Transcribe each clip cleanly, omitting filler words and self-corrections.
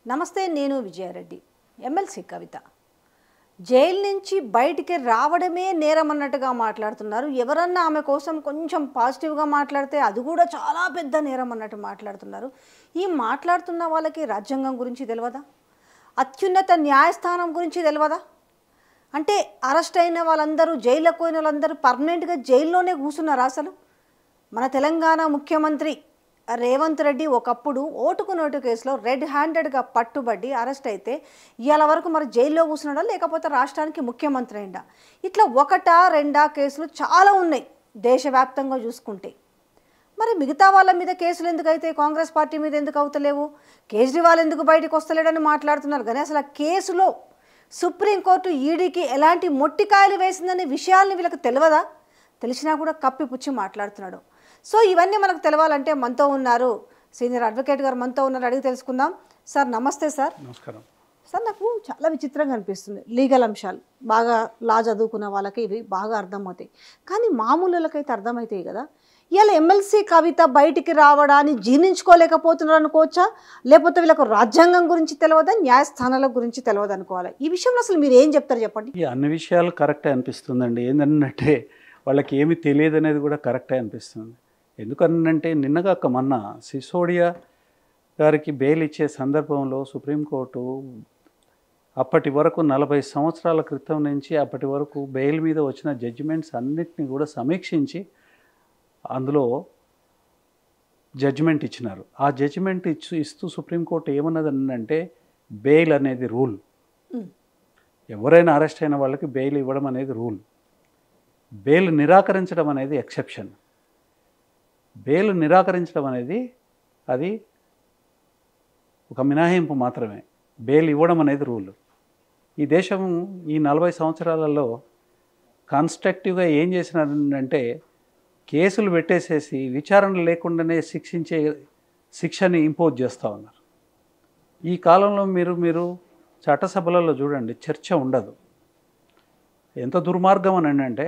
నమస్తే, నేను విజయారెడ్డి. ఎమ్మెల్సీ కవిత జైలు నుంచి బయటికి రావడమే నేరం అన్నట్టుగా మాట్లాడుతున్నారు. ఎవరన్నా ఆమె కోసం కొంచెం పాజిటివ్గా మాట్లాడితే అది కూడా చాలా పెద్ద నేరం అన్నట్టు మాట్లాడుతున్నారు. ఈ మాట్లాడుతున్న వాళ్ళకి రాజ్యాంగం గురించి తెలియదా? అత్యున్నత న్యాయస్థానం గురించి తెలియదా? అంటే అరెస్ట్ అయిన వాళ్ళందరూ, జైలుకు పోయిన వాళ్ళందరూ పర్మనెంట్గా జైల్లోనే కూర్చున్నారు. అసలు మన తెలంగాణ ముఖ్యమంత్రి రేవంత్ రెడ్డి ఒకప్పుడు ఓటుకు నోటు కేసులో రెడ్ హ్యాండెడ్గా పట్టుబడి అరెస్ట్ అయితే ఇవాళ వరకు మరి జైల్లో కూర్చున్నాడా, లేకపోతే రాష్ట్రానికి ముఖ్యమంత్రి అయిందా? ఇట్లా ఒకటా రెండా కేసులు చాలా ఉన్నాయి దేశవ్యాప్తంగా చూసుకుంటే. మరి మిగతా వాళ్ళ మీద కేసులు ఎందుకైతే కాంగ్రెస్ పార్టీ మీద ఎందుకు అవుతలేవు? కేజ్రీవాల్ ఎందుకు బయటకు వస్తలేడని మాట్లాడుతున్నారు. కానీ అసలు ఆ కేసులో సుప్రీంకోర్టు ఈడీకి ఎలాంటి మొట్టికాయలు వేసిందనే విషయాల్ని వీళ్ళకి తెలియదా? తెలిసినా కూడా కప్పిపుచ్చి మాట్లాడుతున్నాడు. సో ఇవన్నీ మనకు తెలవాలంటే మనతో ఉన్నారు సీనియర్ అడ్వకేట్ గారు, మనతో ఉన్నారు. అడిగి తెలుసుకుందాం. సార్ నమస్తే. సార్ నమస్కారం. సార్, నాకు చాలా విచిత్రంగా అనిపిస్తుంది. లీగల్ అంశాలు బాగా లా చదువుకున్న వాళ్ళకి ఇవి బాగా అర్థమవుతాయి, కానీ మామూలులకైతే అర్థమవుతాయి కదా. ఇవాళ ఎమ్మెల్సీ కవిత బయటికి రావడాన్ని జీర్ణించుకోలేకపోతున్నారు అనుకోవచ్చా, లేకపోతే వీళ్ళకు రాజ్యాంగం గురించి తెలియదా, న్యాయస్థానాల గురించి తెలియదు అనుకోవాలా? ఈ విషయంలో అసలు మీరు ఏం చెప్తారు చెప్పండి. ఈ అన్ని విషయాలు కరెక్టే అనిపిస్తుందండి. ఏంటంటే వాళ్ళకి ఏమి తెలియదు అనేది కూడా కరెక్టే అనిపిస్తుంది. ఎందుకనంటే నిన్నగాక మొన్న సిసోడియా గారికి బెయిల్ ఇచ్చే సందర్భంలో సుప్రీంకోర్టు అప్పటి వరకు 40 సంవత్సరాల క్రితం నుంచి అప్పటి వరకు బెయిల్ మీద వచ్చిన జడ్జిమెంట్స్ అన్నిటిని కూడా సమీక్షించి అందులో జడ్జిమెంట్ ఇచ్చినారు. ఆ జడ్జిమెంట్ ఇస్తూ సుప్రీంకోర్టు ఏమన్నదంటే బెయిల్ అనేది రూల్, ఎవరైనా అరెస్ట్ అయిన వాళ్ళకి బెయిల్ ఇవ్వడం అనేది రూల్, బెయిల్ నిరాకరించడం అనేది ఎక్సెప్షన్. బెయిల్ నిరాకరించడం అనేది అది ఒక మినహాయింపు మాత్రమే, బెయిల్ ఇవ్వడం అనేది రూల్. ఈ దేశం ఈ 40 సంవత్సరాలలో కన్స్ట్రక్టివ్గా ఏం చేసినారంటే కేసులు పెట్టేసేసి విచారణ లేకుండానే శిక్షని ఇంపోజ్ చేస్తూ ఉన్నారు. ఈ కాలంలో మీరు చట్టసభలలో చూడండి, చర్చ ఉండదు. ఎంత దుర్మార్గం అని అంటే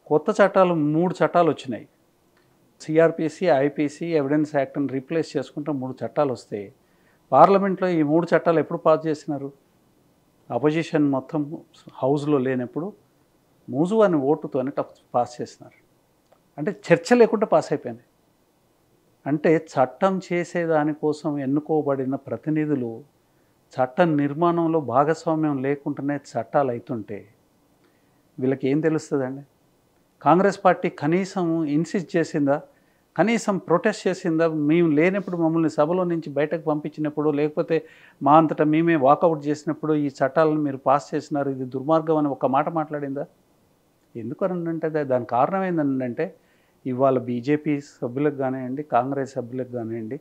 కొత్త చట్టాలు 3 చట్టాలు వచ్చినాయి. సిఆర్పిసి, ఐపీసీ, ఎవిడెన్స్ యాక్ట్ని రీప్లేస్ చేసుకుంటే 3 చట్టాలు వస్తాయి. పార్లమెంట్లో ఈ 3 చట్టాలు ఎప్పుడు పాస్ చేసినారు? అపోజిషన్ మొత్తం హౌస్లో లేనప్పుడు మూజు అని ఓటుతోనే పాస్ చేసినారు. అంటే చర్చ లేకుండా పాస్ అయిపోయినాయి. అంటే చట్టం చేసేదానికోసం ఎన్నుకోబడిన ప్రతినిధులు చట్ట నిర్మాణంలో భాగస్వామ్యం లేకుండానే చట్టాలు అవుతుంటే వీళ్ళకి ఏం తెలుస్తుందండి? కాంగ్రెస్ పార్టీ కనీసం ఇన్సిస్ట్ చేసిందా, కనీసం ప్రొటెస్ట్ చేసిందా? మేము లేనప్పుడు మమ్మల్ని సభలో నుంచి బయటకు పంపించినప్పుడు, లేకపోతే మా అంతటా మేమే వాకౌట్ చేసినప్పుడు ఈ చట్టాలను మీరు పాస్ చేసినారు, ఇది దుర్మార్గం అని ఒక మాట మాట్లాడిందా? ఎందుకనంటే దాని కారణం ఏంటంటే ఇవాళ బీజేపీ సభ్యులకు కానివ్వండి, కాంగ్రెస్ సభ్యులకు కానివ్వండి,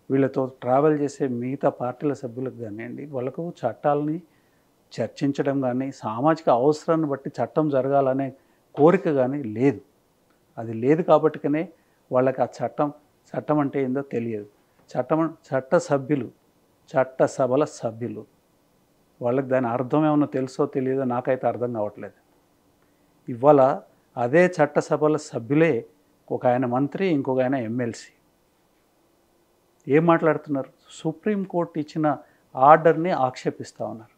వీళ్ళతో ట్రావెల్ చేసే మిగతా పార్టీల సభ్యులకు కానివ్వండి, వాళ్ళకు చట్టాలని చర్చించడం కానీ సామాజిక అవసరాన్ని బట్టి చట్టం జరగాలనే కోరిక కానీ లేదు. అది లేదు కాబట్టికనే వాళ్ళకి ఆ చట్టం అంటే ఏందో తెలియదు. చట్టసభల సభ్యులు వాళ్ళకి దాని అర్థం ఏమన్నా తెలుసో తెలియదో నాకైతే అర్థం కావట్లేదు. ఇవాళ అదే చట్టసభల సభ్యులే ఒక ఆయన మంత్రి, ఇంకొక ఆయన ఎమ్మెల్సీ ఏం మాట్లాడుతున్నారు? సుప్రీంకోర్టు ఇచ్చిన ఆర్డర్ని ఆక్షేపిస్తూ ఉన్నారు.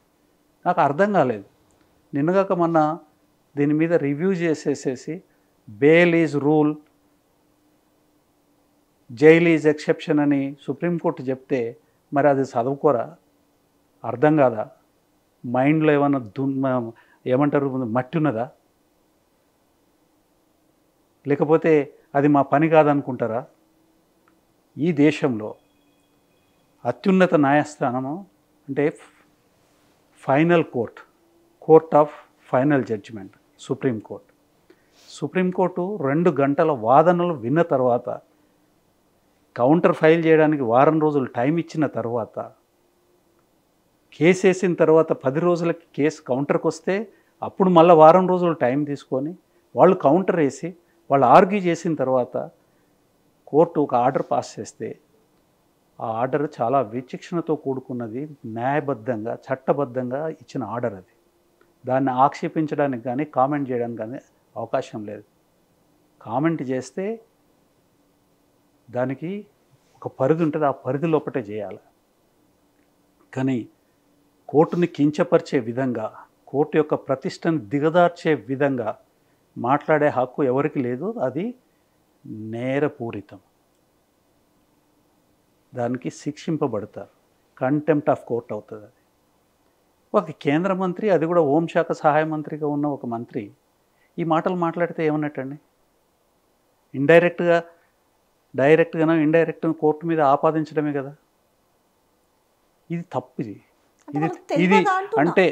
నాకు అర్థం కాలేదు. నిన్నగాక మొన్న దీని మీద రివ్యూ చేసేసేసి bail is rule, jail is exception అని సుప్రీంకోర్టు చెప్తే మరి అది చదువుకోరా? అర్థం కాదా? మైండ్లో ఏమన్నా ఏమంటారు, మట్టి ఉన్నదా? లేకపోతే అది మా పని కాదనుకుంటారా? ఈ దేశంలో అత్యున్నత న్యాయస్థానము అంటే final court of final judgement supreme court 2 గంటల వాదనలు విన్న తర్వాత, కౌంటర్ ఫైల్ చేయడానికి వారం రోజులు టైం ఇచ్చిన తర్వాత, కేసు వేసిన తర్వాత 10 రోజులకి కేసు కౌంటర్కి వస్తే అప్పుడు మళ్ళీ వారం రోజులు టైం తీసుకొని వాళ్ళు కౌంటర్ వేసి వాళ్ళు ఆర్గ్యూ చేసిన తర్వాత కోర్టు ఒక ఆర్డర్ పాస్ చేస్తే ఆ ఆర్డర్ చాలా విచక్షణతో కూడుకున్నది, న్యాయబద్ధంగా చట్టబద్ధంగా ఇచ్చిన ఆర్డర్ అది. దాన్ని ఆక్షేపించడానికి కానీ కామెంట్ చేయడానికి కానీ అవకాశం లేదు. కామెంట్ చేస్తే దానికి ఒక పరిధి ఉంటుంది, ఆ పరిధి లోపటే చేయాలి. కానీ కోర్టుని కించపరిచే విధంగా, కోర్టు యొక్క ప్రతిష్టను దిగదార్చే విధంగా మాట్లాడే హక్కు ఎవరికి లేదు. అది నేరపూరితం. దానికి శిక్షింపబడతారు. కంటెంప్ట్ ఆఫ్ కోర్ట్ అవుతుంది అది. ఒక కేంద్ర మంత్రి, అది కూడా హోంశాఖ సహాయ మంత్రిగా ఉన్న ఒక మంత్రి ఈ మాటలు మాట్లాడితే ఏమన్నట్టండి? డైరెక్ట్గానో ఇండైరెక్ట్గా కోర్టు మీద ఆపాదించడమే కదా. ఇది తప్పు. ఇది అంటే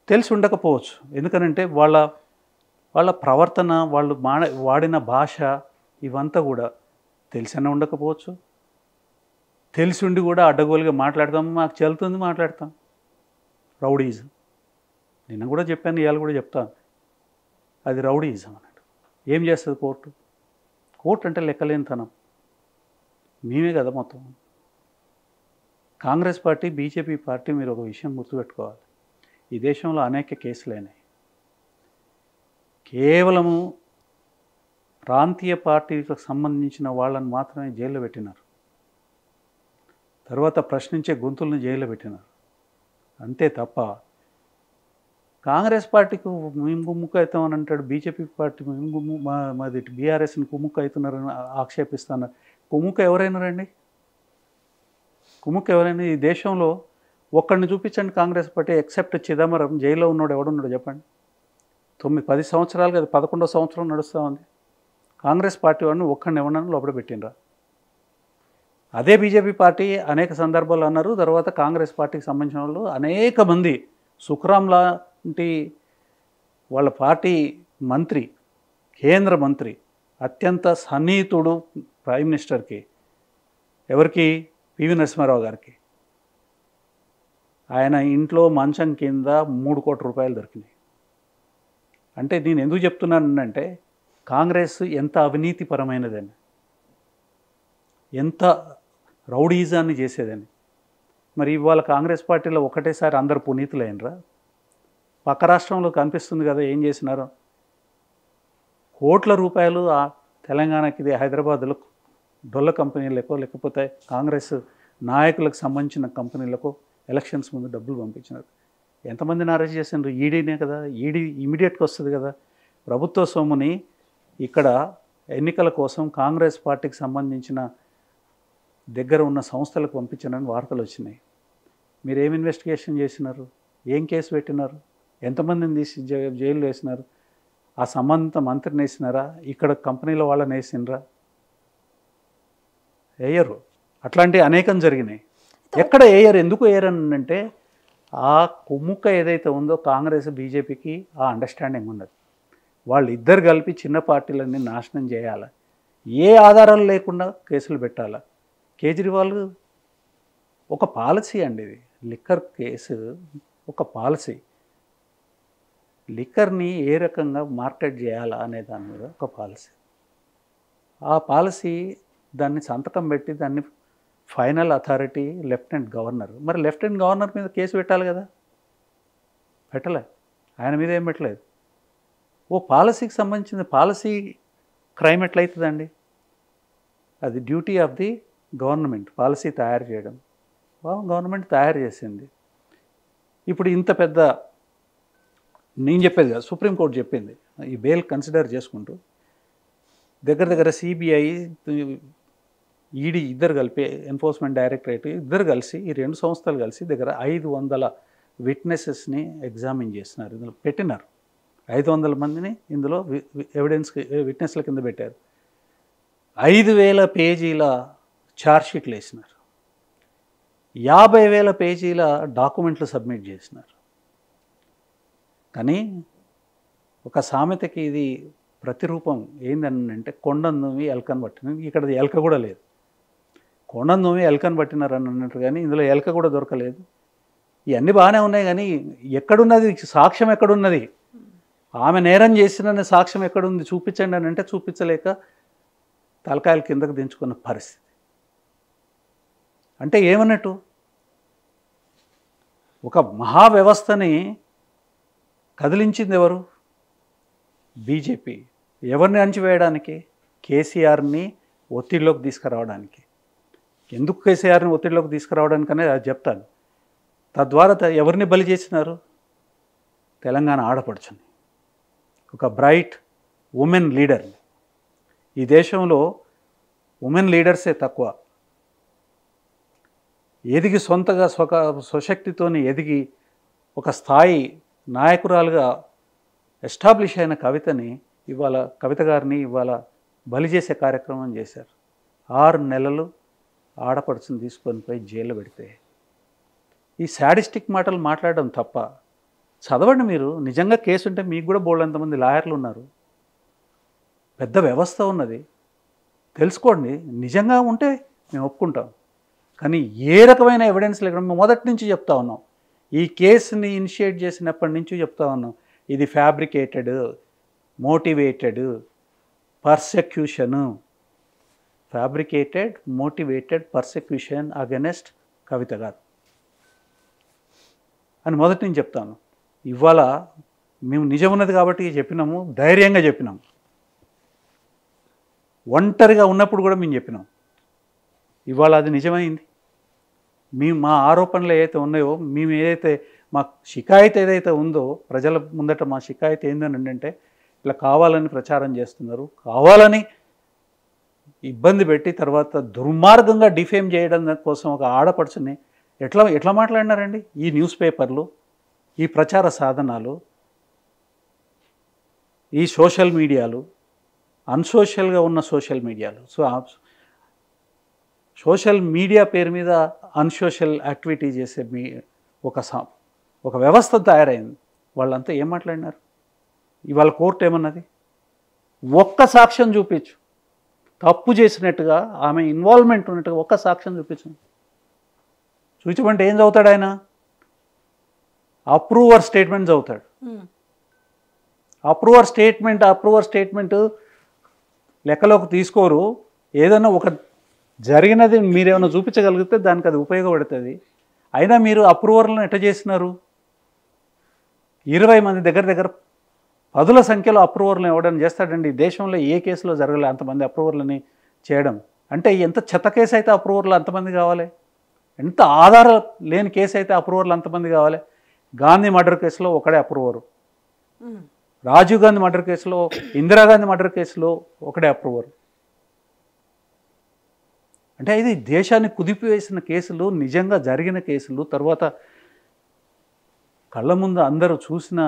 తెలిసి ఉండకపోవచ్చు. ఎందుకనంటే వాళ్ళ ప్రవర్తన, వాళ్ళు వాడిన భాష ఇవంతా కూడా తెలిసనే ఉండకపోవచ్చు. తెలిసి ఉండి కూడా అడ్డగోలుగా మాట్లాడతాం, మాకు చెల్లుతుంది మాట్లాడతాం. రౌడీయిజం. నిన్న కూడా చెప్పాను, ఇవాళ కూడా చెప్తాను. అది రౌడీయిజం అన్నట్టు. ఏం చేస్తుంది కోర్టు? కోర్టు అంటే లెక్కలేనితనం. మేమే కదా మొత్తం. కాంగ్రెస్ పార్టీ, బీజేపీ పార్టీ, మీరు ఒక విషయం గుర్తుపెట్టుకోవాలి. ఈ దేశంలో అనేక కేసులైనాయి. కేవలము ప్రాంతీయ పార్టీలకు సంబంధించిన వాళ్ళని మాత్రమే జైల్లో పెట్టినారు. తర్వాత ప్రశ్నించే గొంతులను జైల్లో పెట్టినారు. అంతే తప్ప కాంగ్రెస్ పార్టీకి మేము కుమ్ముక్కు అవుతామని అంటాడు, బీజేపీ పార్టీ మేము మాది బీఆర్ఎస్ని కుమ్ముక్కు అవుతున్నారని ఆక్షేపిస్తున్నారు. కుమ్ముక్కు ఎవరైనారండి? కుమ్ముక్కు ఎవరైనా? ఈ దేశంలో ఒక్కడిని చూపించండి కాంగ్రెస్ పార్టీ, ఎక్సెప్ట్ చిదంబరం. జైల్లో ఉన్నాడు ఎవడున్నాడు చెప్పండి? 9-10 సంవత్సరాలు కదా, 11వ సంవత్సరం నడుస్తూ ఉంది. కాంగ్రెస్ పార్టీ వాడిని ఒక్కడిని ఎవరన్నా లోపల పెట్టినరా? అదే బీజేపీ పార్టీ అనేక సందర్భాలు అన్నారు. తర్వాత కాంగ్రెస్ పార్టీకి సంబంధించిన వాళ్ళు అనేక మంది, సుఖరాం లాంటి వాళ్ళ పార్టీ మంత్రి, కేంద్ర మంత్రి, అత్యంత సన్నిహితుడు ప్రైమ్ మినిస్టర్కి, ఎవరికి? పివి నరసింహారావు గారికి. ఆయన ఇంట్లో మంచం కింద 3 కోట్ల రూపాయలు దొరికినాయి. అంటే నేను ఎందుకు చెప్తున్నానంటే కాంగ్రెస్ ఎంత అవినీతిపరమైనదని, ఎంత రౌడీజాన్ని చేసేదని. మరి ఇవాళ కాంగ్రెస్ పార్టీలో ఒకటేసారి అందరు పునీతులైనరా? పక్క రాష్ట్రంలో కనిపిస్తుంది కదా ఏం చేసినారో. కోట్ల రూపాయలు తెలంగాణకి, ఇది హైదరాబాద్లో డొల్ల కంపెనీలకు, లేకపోతే కాంగ్రెస్ నాయకులకు సంబంధించిన కంపెనీలకు ఎలక్షన్స్ ముందు డబ్బులు పంపించినారు. ఎంతమందిని అరెస్ట్ చేసినారు? ఈడీనే కదా. ఈడీ ఇమీడియట్గా వస్తుంది కదా. ప్రభుత్వ సొమ్ముని ఇక్కడ ఎన్నికల కోసం కాంగ్రెస్ పార్టీకి సంబంధించిన దగ్గర ఉన్న సంస్థలకు పంపించారని వార్తలు వచ్చినాయి. మీరు ఏం ఇన్వెస్టిగేషన్ చేసినారు? ఏం కేసు పెట్టినారు? ఎంతమందిని తీసి జైలు వేసినారు? ఆ సంబంధిత మంత్రిని వేసినారా? ఇక్కడ కంపెనీల వాళ్ళని వేసినరా? వేయరు. అట్లాంటివి అనేకం జరిగినాయి. ఎక్కడ వేయరు? ఎందుకు వేయరు అంటే ఆ కుమ్ముక్క ఏదైతే ఉందో కాంగ్రెస్ బీజేపీకి ఆ అండర్స్టాండింగ్ ఉన్నది. వాళ్ళు ఇద్దరు కలిపి చిన్న పార్టీలన్నీ నాశనం చేయాలి, ఏ ఆధారాలు లేకుండా కేసులు పెట్టాలి. కేజ్రీవాల్ ఒక పాలసీ అండి ఇది. లిక్కర్ కేసు ఒక పాలసీ. లిక్కర్ని ఏ రకంగా మార్కెట్ చేయాలా అనే దాని మీద ఒక పాలసీ. ఆ పాలసీ దాన్ని సంతకం పెట్టి దాన్ని ఫైనల్ అథారిటీ లెఫ్టినెంట్ గవర్నర్. మరి లెఫ్టినెంట్ గవర్నర్ మీద కేసు పెట్టాలి కదా, పెట్టలే. ఆయన మీద ఏం పెట్టలేదు. ఓ పాలసీకి సంబంధించిన పాలసీ క్రైమ్ ఎట్లయితుందండి? అది duty of the government policy తయారు చేయడం. గవర్నమెంట్ తయారు చేసింది. ఇప్పుడు ఇంత పెద్ద, నేను చెప్పేది కదా, సుప్రీంకోర్టు చెప్పింది ఈ బెయిల్ కన్సిడర్ చేసుకుంటూ దగ్గర సిబిఐ, ఈడీ ఇద్దరు కలిపి, ఎన్ఫోర్స్మెంట్ డైరెక్టరేట్ ఇద్దరు కలిసి, ఈ 2 సంస్థలు కలిసి దగ్గర 500 విట్నెసెస్ని ఎగ్జామిన్ చేస్తున్నారు. ఇందులో పెట్టినారు 500 మందిని ఇందులో విట్నెస్ల కింద పెట్టారు. 5,000 పేజీల ఛార్జ్షీట్లు వేసినారు. 50,000 పేజీల డాక్యుమెంట్లు సబ్మిట్ చేసినారు. కానీ ఒక సామెతకి ఇది ప్రతిరూపం ఏందనంటే కొండను నువ్వి ఎలకను పట్టిన. ఇక్కడ ఎలక కూడా లేదు. కొండను నువ్వి ఎలకను పట్టినారని అన్నట్టు, కానీ ఇందులో ఎలక కూడా దొరకలేదు. ఇవన్నీ బాగానే ఉన్నాయి, కానీ ఎక్కడున్నది సాక్ష్యం? ఎక్కడున్నది? ఆమె నేరం చేసిన సాక్ష్యం ఎక్కడుంది? చూపించండి అని అంటే చూపించలేక తలకాయలు కిందకు దించుకున్న పరిస్థితి. అంటే ఏమన్నట్టు? ఒక మహావ్యవస్థని కదిలించింది ఎవరు? బీజేపీ. ఎవరిని అణచివేయడానికి? కేసీఆర్ని ఒత్తిడిలోకి తీసుకురావడానికి. ఎందుకు కేసీఆర్ని ఒత్తిడిలోకి తీసుకురావడానికి అనేది అది చెప్తాను. తద్వారా ఎవరిని బలి చేసినారు? తెలంగాణ ఆడపడుచుని, ఒక బ్రైట్ ఉమెన్ లీడర్ని. ఈ దేశంలో ఉమెన్ లీడర్సే తక్కువ. ఎదిగి సొంతగా స్వశక్తితోని ఎదిగి ఒక స్థాయి నాయకురాలుగా ఎస్టాబ్లిష్ అయిన కవితని ఇవాళ, కవిత గారిని ఇవాళ బలి చేసే కార్యక్రమం చేశారు. 6 నెలలు ఆడపడుచుని తీసుకొని పోయి జైల్లో పెడితే ఈ శాడిస్టిక్ మాటలు మాట్లాడడం తప్ప. చదవండి మీరు. నిజంగా కేసు ఉంటే మీకు కూడా బోల్డంతమంది లాయర్లు ఉన్నారు, పెద్ద వ్యవస్థ ఉన్నది, తెలుసుకోండి. నిజంగా ఉంటే మేము ఒప్పుకుంటాం. కానీ ఏ రకమైన ఎవిడెన్స్ లేకుండా మొదటి నుంచి చెప్తా ఉన్నాం. ఈ కేసుని ఇనిషియేట్ చేసినప్పటి నుంచి చెప్తా ఉన్నాం, ఇది fabricated, motivated persecution, fabricated motivated persecution against Kavitha గారు అని మొదటి నుంచి చెప్తాను. ఇవాళ మేము నిజం ఉన్నది కాబట్టి చెప్పినాము, ధైర్యంగా చెప్పినాము. ఒంటరిగా ఉన్నప్పుడు కూడా మేము చెప్పినాం. ఇవాళ అది నిజమైంది. మా ఆరోపణలు ఏదైతే ఉన్నాయో, మేము ఏదైతే మా షికాయత్ ఏదైతే ఉందో, ప్రజల ముందట మా షికాయత్ ఏందని అంటే, ఇట్లా కావాలని ప్రచారం చేస్తున్నారు, కావాలని ఇబ్బంది పెట్టి తర్వాత దుర్మార్గంగా డిఫేమ్ చేయడం కోసం ఒక ఆడపడుచుని ఎట్లా మాట్లాడినారండి? ఈ న్యూస్ పేపర్లు, ఈ ప్రచార సాధనాలు, ఈ సోషల్ మీడియాలు, అన్సోషల్గా ఉన్న సోషల్ మీడియాలు. సోషల్ మీడియా పేరు మీద అన్సోషల్ యాక్టివిటీ చేసే ఒక వ్యవస్థ తయారైంది. వాళ్ళంతా ఏం మాట్లాడినారు? ఇవాళ కోర్టు ఏమన్నది? ఒక్క సాక్ష్యం చూపించు, తప్పు చేసినట్టుగా, ఆమె ఇన్వాల్వ్మెంట్ ఉన్నట్టుగా ఒక్క సాక్ష్యం చూపించమంటే ఏం చదువుతాడు ఆయన? అప్రూవర్ స్టేట్మెంట్ చదువుతాడు. అప్రూవర్ స్టేట్మెంట్ లెక్కలోకి తీసుకోరు. ఏదైనా ఒక జరిగినది మీరేమైనా చూపించగలిగితే దానికి అది ఉపయోగపడుతుంది. అయినా మీరు అప్రూవర్లను ఎట్లా చేసినారు? 20 మంది దగ్గర 10ల సంఖ్యలో అప్రూవర్లను ఇవ్వడం చేస్తాడండి. దేశంలో ఏ కేసులో జరగలే అంతమంది అప్రూవర్లని చేయడం. అంటే ఎంత చెత్త కేసు అయితే అప్రూవర్లు అంతమంది కావాలి, ఎంత ఆధారం లేని కేసు అయితే అప్రూవర్లు అంతమంది కావాలి. గాంధీ మర్డర్ కేసులో ఒకడే అప్రూవరు, రాజీవ్ గాంధీ మర్డర్ కేసులో, ఇందిరాగాంధీ మర్డర్ కేసులో ఒకడే అప్రూవర్. అంటే ఇది దేశాన్ని కుదిపివేసిన కేసులు, నిజంగా జరిగిన కేసులు, తర్వాత కళ్ళ ముందు అందరూ చూసిన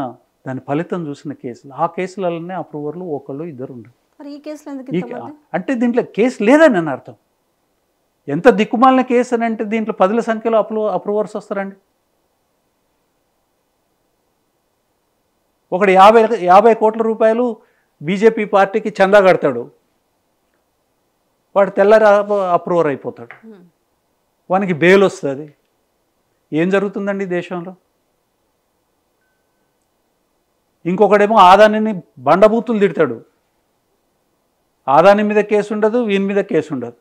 దాని ఫలితం చూసిన కేసులు. ఆ కేసులలోనే అప్రూవర్లు ఒకళ్ళు ఇద్దరు ఉండరు. అంటే దీంట్లో కేసు లేదని అని అర్థం. ఎంత దిక్కుమాలిన కేసు అని అంటే దీంట్లో 10ల సంఖ్యలో అప్రూవర్స్ వస్తారండి. ఒకడు 50 కోట్ల రూపాయలు బీజేపీ పార్టీకి చందా కడతాడు, వాడు తెల్లారి అప్రూవర్ అయిపోతాడు, వానికి బెయిల్ వస్తుంది. ఏం జరుగుతుందండి దేశంలో? ఇంకొకడేమో ఆదానిని బండబూతులు తిడతాడు, ఆదాని మీద కేసు ఉండదు, వీని మీద కేసు ఉండదు.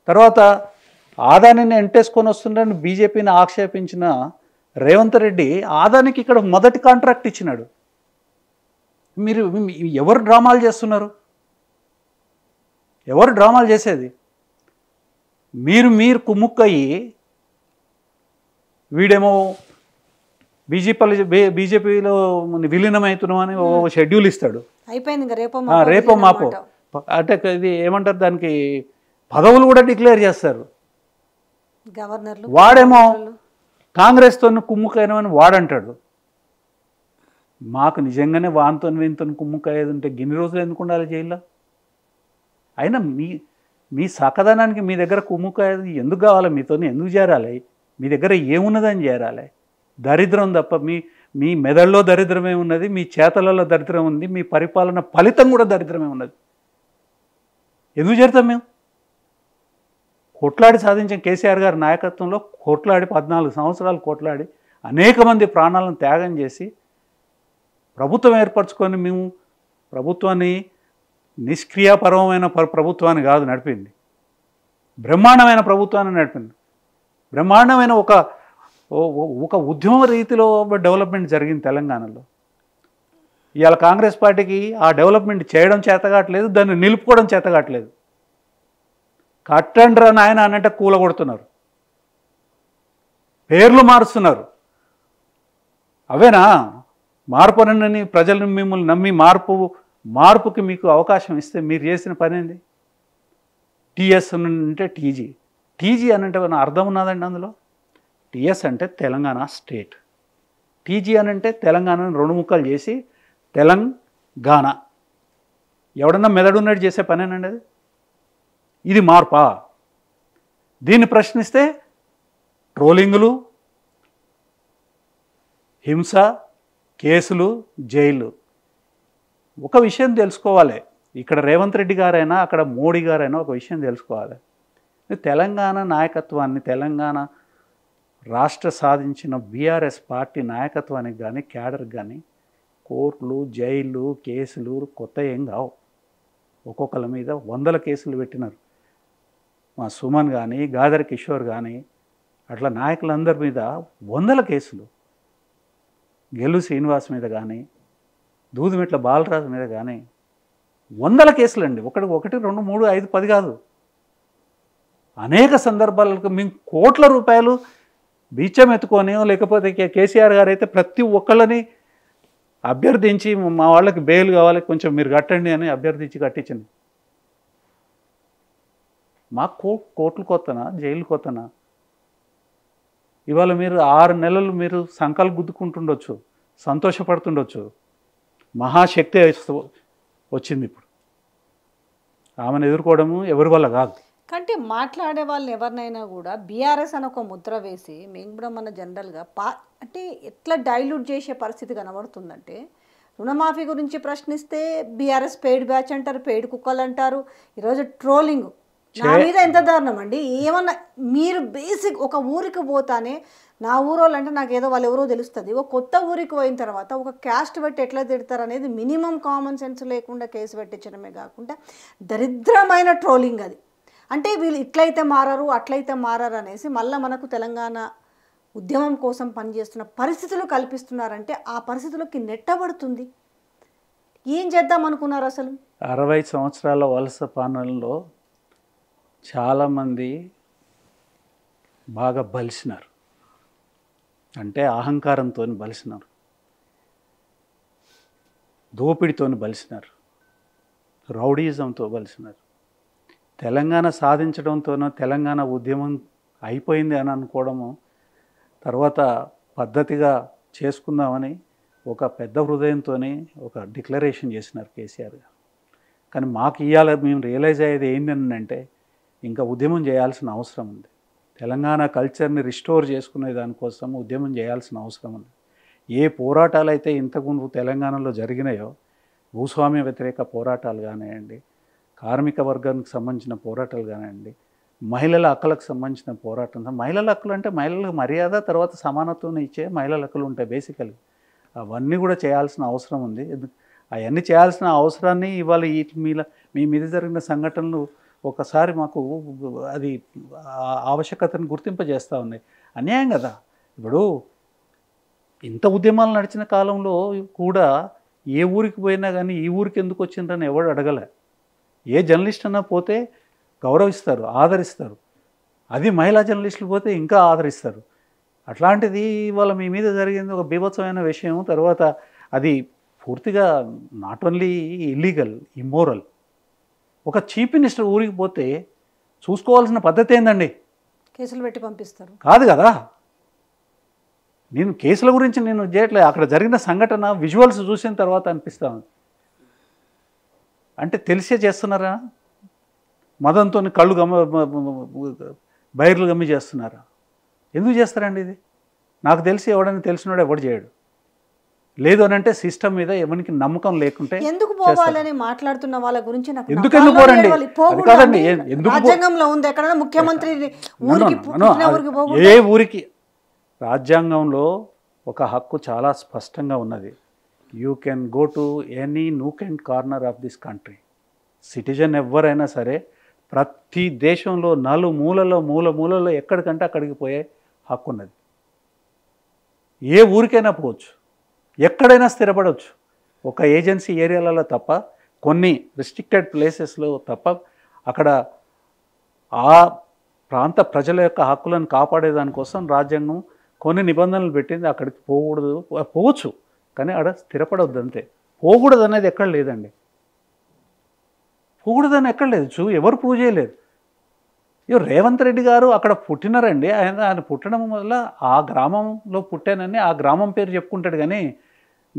తర్వాత ఆదానిని ఎంటేసుకొని వస్తుండని బీజేపీని ఆక్షేపించిన రేవంత్ రెడ్డి ఆదానికి ఇక్కడ మొదటి కాంట్రాక్ట్ ఇచ్చినాడు. మీరు ఎవరు డ్రామాలు చేస్తున్నారు? ఎవరు డ్రామాలు చేసేది? మీరు కుమ్ముక్కయ్యి వీడేమో బీజేపీలో విలీనమవుతున్నామని ఓ షెడ్యూల్ ఇస్తాడు. అయిపోయింది రేపో మాపో అంటే ఇది ఏమంటారు, దానికి పదవులు కూడా డిక్లేర్ చేస్తారు. వాడేమో కాంగ్రెస్తో కుమ్ముకైనమని వాడంటాడు. మాకు నిజంగానే వాంతో వీంతో కుమ్ముకయ్యేది ఉంటే గిన్ని రోజులు ఎందుకు ఉండాలి జైల్లో? అయినా మీ సకదనానికి మీ దగ్గర కుమ్ముకయ్యేది ఎందుకు కావాలి? మీతో ఎందుకు చేరాలి? మీ దగ్గర ఏమున్నదని చేరాలి? దరిద్రం తప్ప మీ మెదడులో దరిద్రమే ఉన్నది, మీ చేతలలో దరిద్రం ఉంది, మీ పరిపాలన ఫలితం కూడా దరిద్రమే ఉన్నది. ఎందుకు చేరుతాం మేము? కొట్లాడి సాధించిన కేసీఆర్ గారి నాయకత్వంలో కొట్లాడి 14 సంవత్సరాలు కొట్లాడి అనేక మంది ప్రాణాలను త్యాగం చేసి ప్రభుత్వం ఏర్పరచుకొని మేము ప్రభుత్వాన్ని నిష్క్రియాపరమైన ప్రభుత్వాన్ని కాదు నడిపింది, బ్రహ్మాండమైన ప్రభుత్వాన్ని నడిపింది. బ్రహ్మాండమైన ఒక ఉద్యమ రీతిలో డెవలప్మెంట్ జరిగింది తెలంగాణలో. ఇవాళ కాంగ్రెస్ పార్టీకి ఆ డెవలప్మెంట్ చేయడం చేతగాట్లేదు, దాన్ని నిలుపుకోవడం చేతగాట్లేదు. కట్టండ్రా నాయన అనంటే కూలగొడుతున్నారు. పేర్లు మారుస్తున్నారు. అవేనా మార్పునని ప్రజలను మిమ్మల్ని నమ్మి మార్పుకి మీకు అవకాశం ఇస్తే మీరు చేసిన పని ఏంది? టీఎస్ అంటే టీజీ అని అంటే అర్థం ఉన్నదండి అందులో. టీఎస్ అంటే తెలంగాణ స్టేట్, టీజీ అని అంటే తెలంగాణను 2 ముక్కలు చేసి తెలంగాణ. ఎవడన్నా మెదడున్నట్టు చేసే పనేనండి అది. ఇది మార్పా? దీన్ని ప్రశ్నిస్తే ట్రోలింగులు, హింస, కేసులు, జైలు. ఒక విషయం తెలుసుకోవాలి, ఇక్కడ రేవంత్ రెడ్డి గారైనా అక్కడ మోడీ గారైనా ఒక విషయం తెలుసుకోవాలి. తెలంగాణ నాయకత్వాన్ని, తెలంగాణ రాష్ట్ర సాధించిన బీఆర్ఎస్ పార్టీ నాయకత్వానికి కానీ క్యాడర్కి కానీ కోర్టులు, జైళ్ళు, కేసులు కొత్త ఏం కావు. ఒక్కొక్కరి మీద 100 కేసులు పెట్టినారు. మా సుమన్ కానీ, గాదర్ కిషోర్ కానీ, అట్లా నాయకులందరి మీద 100 కేసులు. గెల్లు శ్రీనివాస్ మీద కానీ, దూదిమెట్ల బాలరాజు మీద కానీ 100 కేసులు అండి. 1, 2, 3, 5, 10 కాదు. అనేక సందర్భాలకు మేము కోట్ల రూపాయలు బీచం ఎత్తుకొని, లేకపోతే కేసీఆర్ గారు అయితే ప్రతి ఒక్కళ్ళని అభ్యర్థించి మా వాళ్ళకి బెయిల్ కావాలి కొంచెం మీరు కట్టండి అని అభ్యర్థించి కట్టించింది. మాకు కోర్టులు కొత్తనా, జైలు కొత్తనా? ఇవాళ మీరు 6 నెలలు మీరు సంకలు గుద్దుకుంటుండొచ్చు, సంతోషపడుతుండొచ్చు. మహాశక్తి వచ్చింది ఇప్పుడు. ఆమెను ఎదుర్కోవడము ఎవరి వల్ల కాదు. కంటే మాట్లాడే వాళ్ళు ఎవరినైనా కూడా బీఆర్ఎస్ అని ఒక ముద్ర వేసి మేము కూడా మన జనరల్గా అంటే ఎట్లా డైల్యూట్ చేసే పరిస్థితి కనబడుతుందంటే, రుణమాఫీ గురించి ప్రశ్నిస్తే బీఆర్ఎస్ పెయిడ్ బ్యాచ్ అంటారు, పెయిడ్ కుక్కలు అంటారు. ఈరోజు ట్రోలింగ్ నా మీద ఎంత దారుణం అండి. ఏమన్నా మీరు బేసిక్ ఒక ఊరికి పోతానే, నా ఊరోళ్ళు అంటే నాకు ఏదో వాళ్ళు ఎవరో తెలుస్తుంది. ఒక కొత్త ఊరికి పోయిన తర్వాత ఒక క్యాస్ట్ పెట్టి ఎట్లా తిడతారు అనేది మినిమం కామన్ సెన్స్ లేకుండా కేసు పెట్టించడమే కాకుండా దరిద్రమైన ట్రోలింగ్ అది. అంటే వీళ్ళు ఇట్లయితే మారారు, అట్లయితే మారారు అనేసి మళ్ళీ మనకు తెలంగాణ ఉద్యమం కోసం పనిచేస్తున్న పరిస్థితులు కల్పిస్తున్నారంటే ఆ పరిస్థితులకి నెట్టబడుతుంది. ఏం చేద్దాం అనుకున్నారు అసలు? 60 సంవత్సరాల వలస పాలనలో చాలామంది బాగా బలిసినారు. అంటే అహంకారంతో బలిసినారు, దోపిడితో బలిసినారు, రౌడీజంతో బలిసినారు. తెలంగాణ సాధించడంతోనో తెలంగాణ ఉద్యమం అయిపోయింది అని అనుకోవడము, తర్వాత పద్ధతిగా చేసుకుందామని ఒక పెద్ద హృదయంతో ఒక డిక్లరేషన్ చేసినారు కేసీఆర్ గారు. కానీ మాకు ఇవాళ మేము రియలైజ్ అయ్యేది ఏంటంటే ఇంకా ఉద్యమం చేయాల్సిన అవసరం ఉంది. తెలంగాణ కల్చర్ని రిస్టోర్ చేసుకునే దానికోసం ఉద్యమం చేయాల్సిన అవసరం ఉంది. ఏ పోరాటాలు అయితే ఇంతకుముందు తెలంగాణలో జరిగినాయో, భూస్వామ్య వ్యతిరేక పోరాటాలు కానివ్వండి, కార్మిక వర్గానికి సంబంధించిన పోరాటాలు కానివ్వండి, మహిళల హక్కులకు సంబంధించిన పోరాటం. మహిళల హక్కులు అంటే మహిళలకు మర్యాద, తర్వాత సమానత్వం ఇచ్చే మహిళల హక్కులు ఉంటాయి బేసికల్గా. అవన్నీ కూడా చేయాల్సిన అవసరం ఉంది. అవన్నీ చేయాల్సిన అవసరాన్ని ఇవాళ మీ మీద జరిగిన సంఘటనలు ఒకసారి మాకు అది ఆవశ్యకతను గుర్తింపజేస్తూ ఉన్నాయి. అన్యాయం కదా. ఇప్పుడు ఇంత ఉద్యమాలు నడిచిన కాలంలో కూడా ఏ ఊరికి పోయినా కానీ ఈ ఊరికి ఎందుకు వచ్చిందని ఎవడు అడగలే. ఏ జర్నలిస్ట్ అన్నా పోతే గౌరవిస్తారు, ఆదరిస్తారు. అది మహిళా జర్నలిస్టులు పోతే ఇంకా ఆదరిస్తారు. అట్లాంటిది ఇవాళ మీ మీద జరిగింది ఒక బీభత్సమైన విషయం. తర్వాత అది పూర్తిగా నాట్ ఓన్లీ ఇల్లీగల్, ఇమ్మోరల్. ఒక చీఫ్ మినిస్టర్ ఊరికి పోతే చూసుకోవాల్సిన పద్ధతి ఏందండి? కేసులు పెట్టి పంపిస్తారు కాదు కదా. నేను కేసుల గురించి నేను చేయట్లేదు. అక్కడ జరిగిన సంఘటన విజువల్స్ చూసిన తర్వాత అనిపిస్తాను, అంటే తెలిసే చేస్తున్నారా? మదంతో కళ్ళు బైర్లు గమ్మి చేస్తున్నారా? ఎందుకు చేస్తారండి ఇది? నాకు తెలిసి ఎవడని తెలిసినోడు ఎవడు చేయడు. లేదు అని అంటే సిస్టమ్ మీద ఎవరికి నమ్మకం లేకుంటే ఎందుకు పోవాలని మాట్లాడుతున్న వాళ్ళ గురించి నాకు ఎందుకు పోరండి? కాదండి, ఎందుకు రాజ్యాంగంలో ఉంది ఎక్కడైనా ముఖ్యమంత్రి ఏ ఊరికి? రాజ్యాంగంలో ఒక హక్కు చాలా స్పష్టంగా ఉన్నది. You can go to any nook and corner of this country. Citizen ఎవరైనా సరే ప్రతి దేశంలో మూలలో ఎక్కడికంటే అక్కడికి పోయే హక్కు ఉన్నది. ఏ ఊరికైనా పోవచ్చు, ఎక్కడైనా స్థిరపడవచ్చు. ఒక ఏజెన్సీ ఏరియాలలో తప్ప, కొన్ని రిస్ట్రిక్టెడ్ ప్లేసెస్లో తప్ప. అక్కడ ఆ ప్రాంత ప్రజల యొక్క హక్కులను కాపాడేదానికోసం రాజ్యాంగం కొన్ని నిబంధనలు పెట్టింది, అక్కడికి పోకూడదు, పోవచ్చు కానీ ఆడ స్థిరపడవద్దు అంతే. పోకూడదు అనేది ఎక్కడ లేదండి, పోకూడదని ఎక్కడ లేదు, ఎవరు ప్రూవ్ చేయలేదు. రేవంత్ రెడ్డి గారు అక్కడ పుట్టినారండి, ఆయన పుట్టడం వల్ల ఆ గ్రామంలో పుట్టానని ఆ గ్రామం పేరు చెప్పుకుంటాడు. కానీ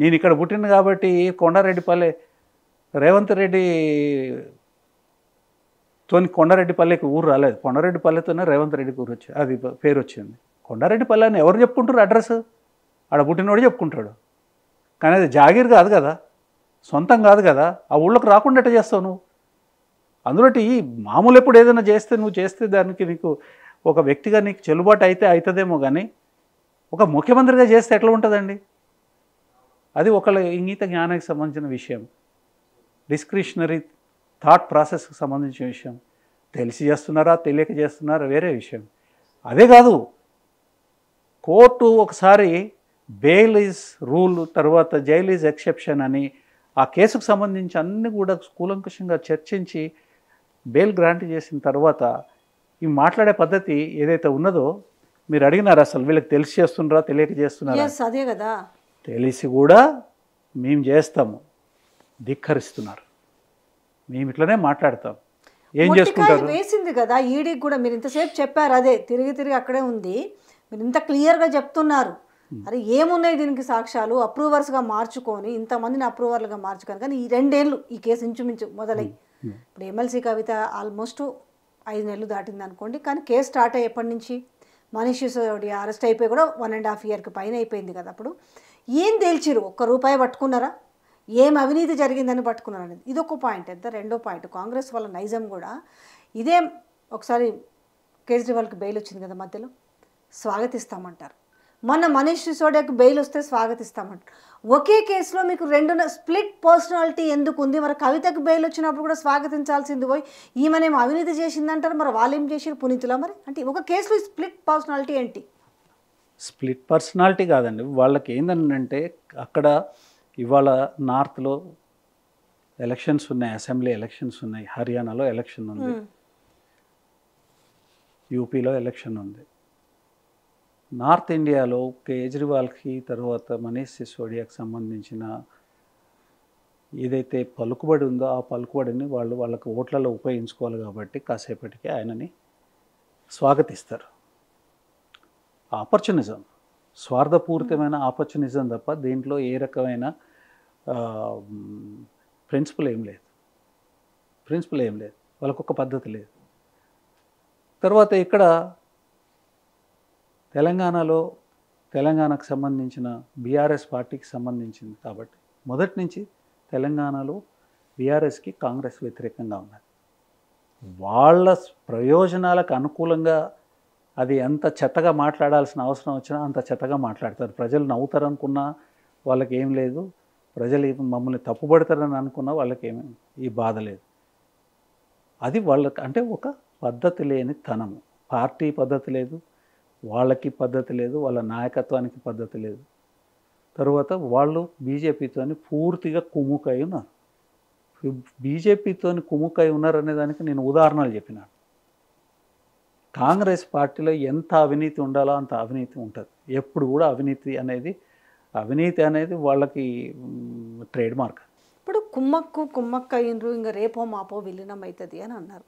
నేను ఇక్కడ పుట్టిన కాబట్టి కొండారెడ్డిపల్లె రేవంత్ రెడ్డి తోని కొండారెడ్డిపల్లెకి ఊరు రాలేదు, కొండారెడ్డిపల్లెతోనే రేవంత్ రెడ్డికి ఊరు వచ్చి అది పేరు వచ్చింది. కొండారెడ్డిపల్లె అని ఎవరు చెప్పుకుంటారు అడ్రస్? ఆడ పుట్టినోడు చెప్పుకుంటాడు, కానీ అది జాగీర్ కాదు కదా, సొంతం కాదు కదా. ఆ ఊళ్ళోకి రాకుండా ఎట్ట చేస్తావు నువ్వు? అందులో మామూలు ఎప్పుడు ఏదైనా చేస్తే నువ్వు చేస్తే దానికి నీకు ఒక వ్యక్తిగా నీకు చెల్లుబాటు అయితే అవుతుందేమో, కానీ ఒక ముఖ్యమంత్రిగా చేస్తే ఎట్లా ఉంటుందండి? అది ఒకళ్ళ ఇంగిత జ్ఞానానికి సంబంధించిన విషయం, డిస్క్రిషనరీ థాట్ ప్రాసెస్కి సంబంధించిన విషయం. తెలిసి చేస్తున్నారా తెలియక చేస్తున్నారా వేరే విషయం. అదే కాదు, కోర్టు ఒకసారి బెయిల్ ఈజ్ రూల్, తర్వాత జైల్ ఈజ్ ఎక్సెప్షన్ అని ఆ కేసుకు సంబంధించి అన్నీ కూడా కూలంకషంగా చర్చించి బెయిల్ గ్రాంట్ చేసిన తర్వాత ఈ మాట్లాడే పద్ధతి ఏదైతే ఉన్నదో, మీరు అడిగినారు అసలు వీళ్ళకి తెలిసి చేస్తున్నారా తెలియక చేస్తున్నారా? అదే కదా, తెలిసి కూడా మేము చేస్తాము, ధిక్కరిస్తున్నారు, మేము ఇట్లనే మాట్లాడతాం. ఏం చేసుకుంటారు? వేసింది కదా ఈడీకి కూడా, మీరు ఇంతసేపు చెప్పారు, అదే తిరిగి తిరిగి అక్కడే ఉంది. మీరు ఇంత క్లియర్గా చెప్తున్నారు, అరే ఏమున్నాయి దీనికి సాక్ష్యాలు, అప్రూవర్స్గా మార్చుకొని ఇంతమందిని అప్రూవర్లుగా మార్చుకొని. కానీ ఈ 2 ఏళ్ళు ఈ కేసు ఇంచుమించు మొదలై ఇప్పుడు ఎమ్మెల్సీ కవిత ఆల్మోస్ట్ 5 నెలలు దాటింది అనుకోండి. కానీ కేసు స్టార్ట్ అయ్యేప్పటి నుంచి మనీష్ సిసోడియా అరెస్ట్ అయిపోయి కూడా 1.5 ఇయర్కి పైన అయిపోయింది కదా. అప్పుడు ఏం తేల్చిరు? ₹1 పట్టుకున్నారా? ఏం అవినీతి జరిగిందని పట్టుకున్నారు అనేది ఇదొక పాయింట్. రెండో పాయింట్, కాంగ్రెస్ వాళ్ళ నైజం కూడా ఇదే. ఒకసారి కేజ్రీవాల్కి బెయిల్ వచ్చింది కదా మధ్యలో, స్వాగతిస్తామంటారు. మొన్న మనీష్ సిసోడియాకి బెయిల్ వస్తే స్వాగతిస్తామంటారు. ఒకే కేసులో మీకు 2 స్ప్లిట్ పర్సనాలిటీ ఎందుకు ఉంది? మరి కవితకు బెయిల్ వచ్చినప్పుడు కూడా స్వాగతించాల్సింది పోయి ఈమెనేమో అవినీతి చేసిందంటారు, మరి వాళ్ళు ఏం చేసారు? పునీతులా? మరి అంటే ఒక కేసులో స్ప్లిట్ పర్సనాలిటీ ఏంటి? స్ప్లిట్ పర్సనాలిటీ కాదండి, వాళ్ళకి ఏంటంటే అక్కడ ఇవాళ నార్త్లో ఎలక్షన్స్ ఉన్నాయి, అసెంబ్లీ ఎలక్షన్స్ ఉన్నాయి, హర్యానాలో ఎలక్షన్ ఉంది, యూపీలో ఎలక్షన్ ఉంది. నార్త్ ఇండియాలో కేజ్రీవాల్కి తర్వాత మనీష్ సిసోడియాకి సంబంధించిన ఏదైతే పలుకుబడి ఉందో ఆ పలుకుబడిని వాళ్ళకి ఓట్లలో ఉపయోగించుకోవాలి కాబట్టి కాసేపటికి ఆయనని స్వాగతిస్తారు. ఆపర్చునిజం, స్వార్థపూరితమైన ఆపర్చునిజం తప్ప దీంట్లో ఏ రకమైన ప్రిన్సిపల్ ఏం లేదు, వాళ్ళకొక పద్ధతి లేదు. తర్వాత ఇక్కడ తెలంగాణకు సంబంధించిన బీఆర్ఎస్ పార్టీకి సంబంధించింది కాబట్టి మొదటి నుంచి తెలంగాణలో బీఆర్ఎస్కి కాంగ్రెస్ వ్యతిరేకంగా ఉన్నది. వాళ్ళ ప్రయోజనాలకు అనుకూలంగా అది ఎంత చెత్తగా మాట్లాడాల్సిన అవసరం వచ్చినా అంత చెత్తగా మాట్లాడతారు. ప్రజలు నవ్వుతారు అనుకున్నా వాళ్ళకి ఏం లేదు, ప్రజలు మమ్మల్ని తప్పుపడతారని అనుకున్నా వాళ్ళకి ఏమీ ఈ బాధ లేదు. అది వాళ్ళకి అంటే ఒక పద్ధతి లేని తనము, పార్టీ పద్ధతి లేదు, వాళ్ళకి పద్ధతి లేదు, వాళ్ళ నాయకత్వానికి పద్ధతి లేదు. తర్వాత వాళ్ళు బీజేపీతోని పూర్తిగా కుమ్ముకై ఉన్నారు. బీజేపీతోని కుమ్ముకై ఉన్నారనే దానికి నేను ఉదాహరణలు చెప్పినాను. కాంగ్రెస్ పార్టీలో ఎంత అవినీతి ఉండాలో అంత అవినీతి ఉంటుంది. ఎప్పుడు కూడా అవినీతి అనేది వాళ్ళకి ట్రేడ్ మార్క్. ఇప్పుడు కుమ్మక్క అయ్యిండ్రు, ఇంకా రేపో మాపో విలీనం అవుతుంది అని అన్నారు.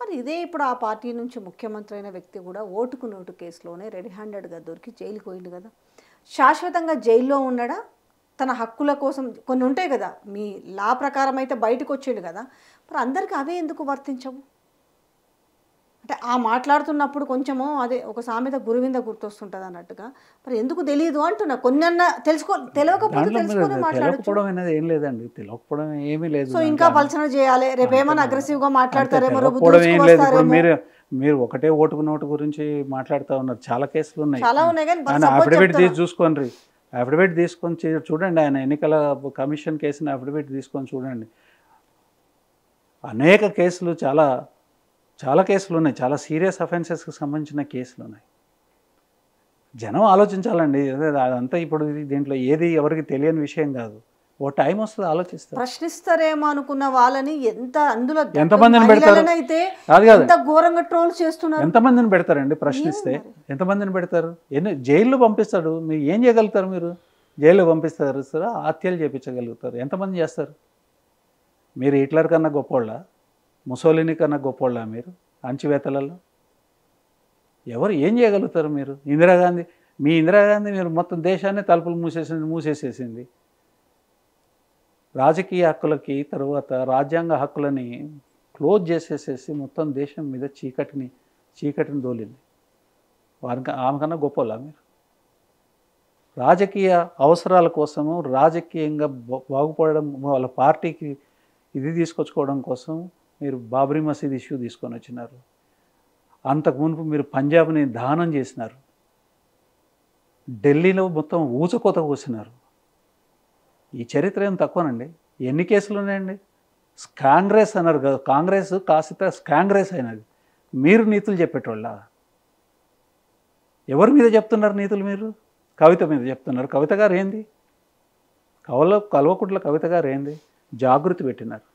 మరి ఇదే ఇప్పుడు ఆ పార్టీ నుంచి ముఖ్యమంత్రి అయిన వ్యక్తి కూడా ఓటుకు నోటు కేసులోనే రెడీ హ్యాండెడ్గా దొరికి జైలుకి పోయిండు కదా. శాశ్వతంగా జైల్లో ఉన్నాడా? తన హక్కుల కోసం కొన్ని ఉంటాయి కదా, మీ లా ప్రకారం అయితే బయటకు వచ్చిండు కదా, మరి అందరికీ అవే ఎందుకు వర్తించవు? అంటే ఆ మాట్లాడుతున్నప్పుడు కొంచెము అదే ఒక సామెత గురువింద గుర్తొస్తుంటుంది అన్నట్టుగా, మరి ఎందుకు తెలియదు అంటున్నా. కొన్నన్నా తెలియకపోతే తెలుసుకొని మాట్లాడుకోవడం అనేది ఏం లేదండి, తెలియకపోవడం ఏమీ లేదు. సో ఇంకా పలచన చేయాలి, రేపు ఏమైనా అగ్రెసివ్గా మాట్లాడతారేమో. మీరు ఒకటే ఓటుకు నోటు గురించి మాట్లాడుతూ ఉన్నారు, చాలా కేసులు ఉన్నాయి. చాలా ఉన్నాయి కానీ అఫిడవిట్ తీసి చూసుకోండి, అఫిడవిట్ తీసుకొని చూడండి, ఆయన ఎన్నికల కమిషన్ కేసుని అఫిడవిట్ తీసుకొని చూడండి. అనేక కేసులు, చాలా కేసులు ఉన్నాయి, చాలా సీరియస్ అఫెన్సెస్కి సంబంధించిన కేసులు ఉన్నాయి. జనం ఆలోచించాలండి, అదంతా ఇప్పుడు దీంట్లో ఏది ఎవరికి తెలియని విషయం కాదు. ఓ టైం వస్తుంది ఆలోచిస్తారు. ప్రశ్నిస్తారేమో అనుకున్న వాళ్ళని అందులో ఎంతమందిని పెడతారు? మహిళలనైతే కాదు కాదు, ఎంత ఘోరంగా ట్రోల్ చేస్తున్నారు. ఎంతమందిని పెడతారండి ప్రశ్నిస్తే? ఎంతమందిని పెడతారు? జైల్లో పంపిస్తాడు. మీరు ఏం చేయగలుగుతారు? మీరు జైల్లో పంపిస్తారు సార్, హత్యలు చేయించగలుగుతారు. ఎంతమంది చేస్తారు? మీరు హిట్లర్ కన్నా గొప్పోళ్ళ, ముసోలిని కన్నా గొప్పోళ్ళ మీరు అణచివేతలలో? ఎవరు ఏం చేయగలుగుతారు మీరు? ఇందిరాగాంధీ, మీ ఇందిరాగాంధీ మీరు మొత్తం దేశాన్ని తలుపులు మూసేసేసింది. రాజకీయ హక్కులకి తర్వాత రాజ్యాంగ హక్కులని క్లోజ్ చేసేసేసి మొత్తం దేశం మీద చీకటిని దోలింది. ఆమె కన్నా గొప్పలా మీరు? రాజకీయ అవసరాల కోసము, రాజకీయంగా బాగుపడడం, వాళ్ళ పార్టీకి ఇది తీసుకొచ్చుకోవడం కోసం మీరు బాబ్రీ మసీద్ ఇష్యూ తీసుకొని వచ్చినారు. అంతకు మునుపు మీరు పంజాబ్ని దానం చేసినారు. ఢిల్లీలో మొత్తం ఊచకోత కోసినారు. ఈ చరిత్ర ఏం తక్కువనండి. ఎన్ని కేసులు ఉన్నాయండి? కాంగ్రెస్ అన్నారు కదా, కాంగ్రెస్ కాస్త కాంగ్రెస్ అయినది. మీరు నీతులు చెప్పేటోళ్ళ? ఎవరి మీద చెప్తున్నారు నీతులు మీరు? కవిత మీద చెప్తున్నారు. కవిత గారు ఏంది? కల్వకుంట్ల కవిత గారు ఏంది? జాగృతి పెట్టినారు.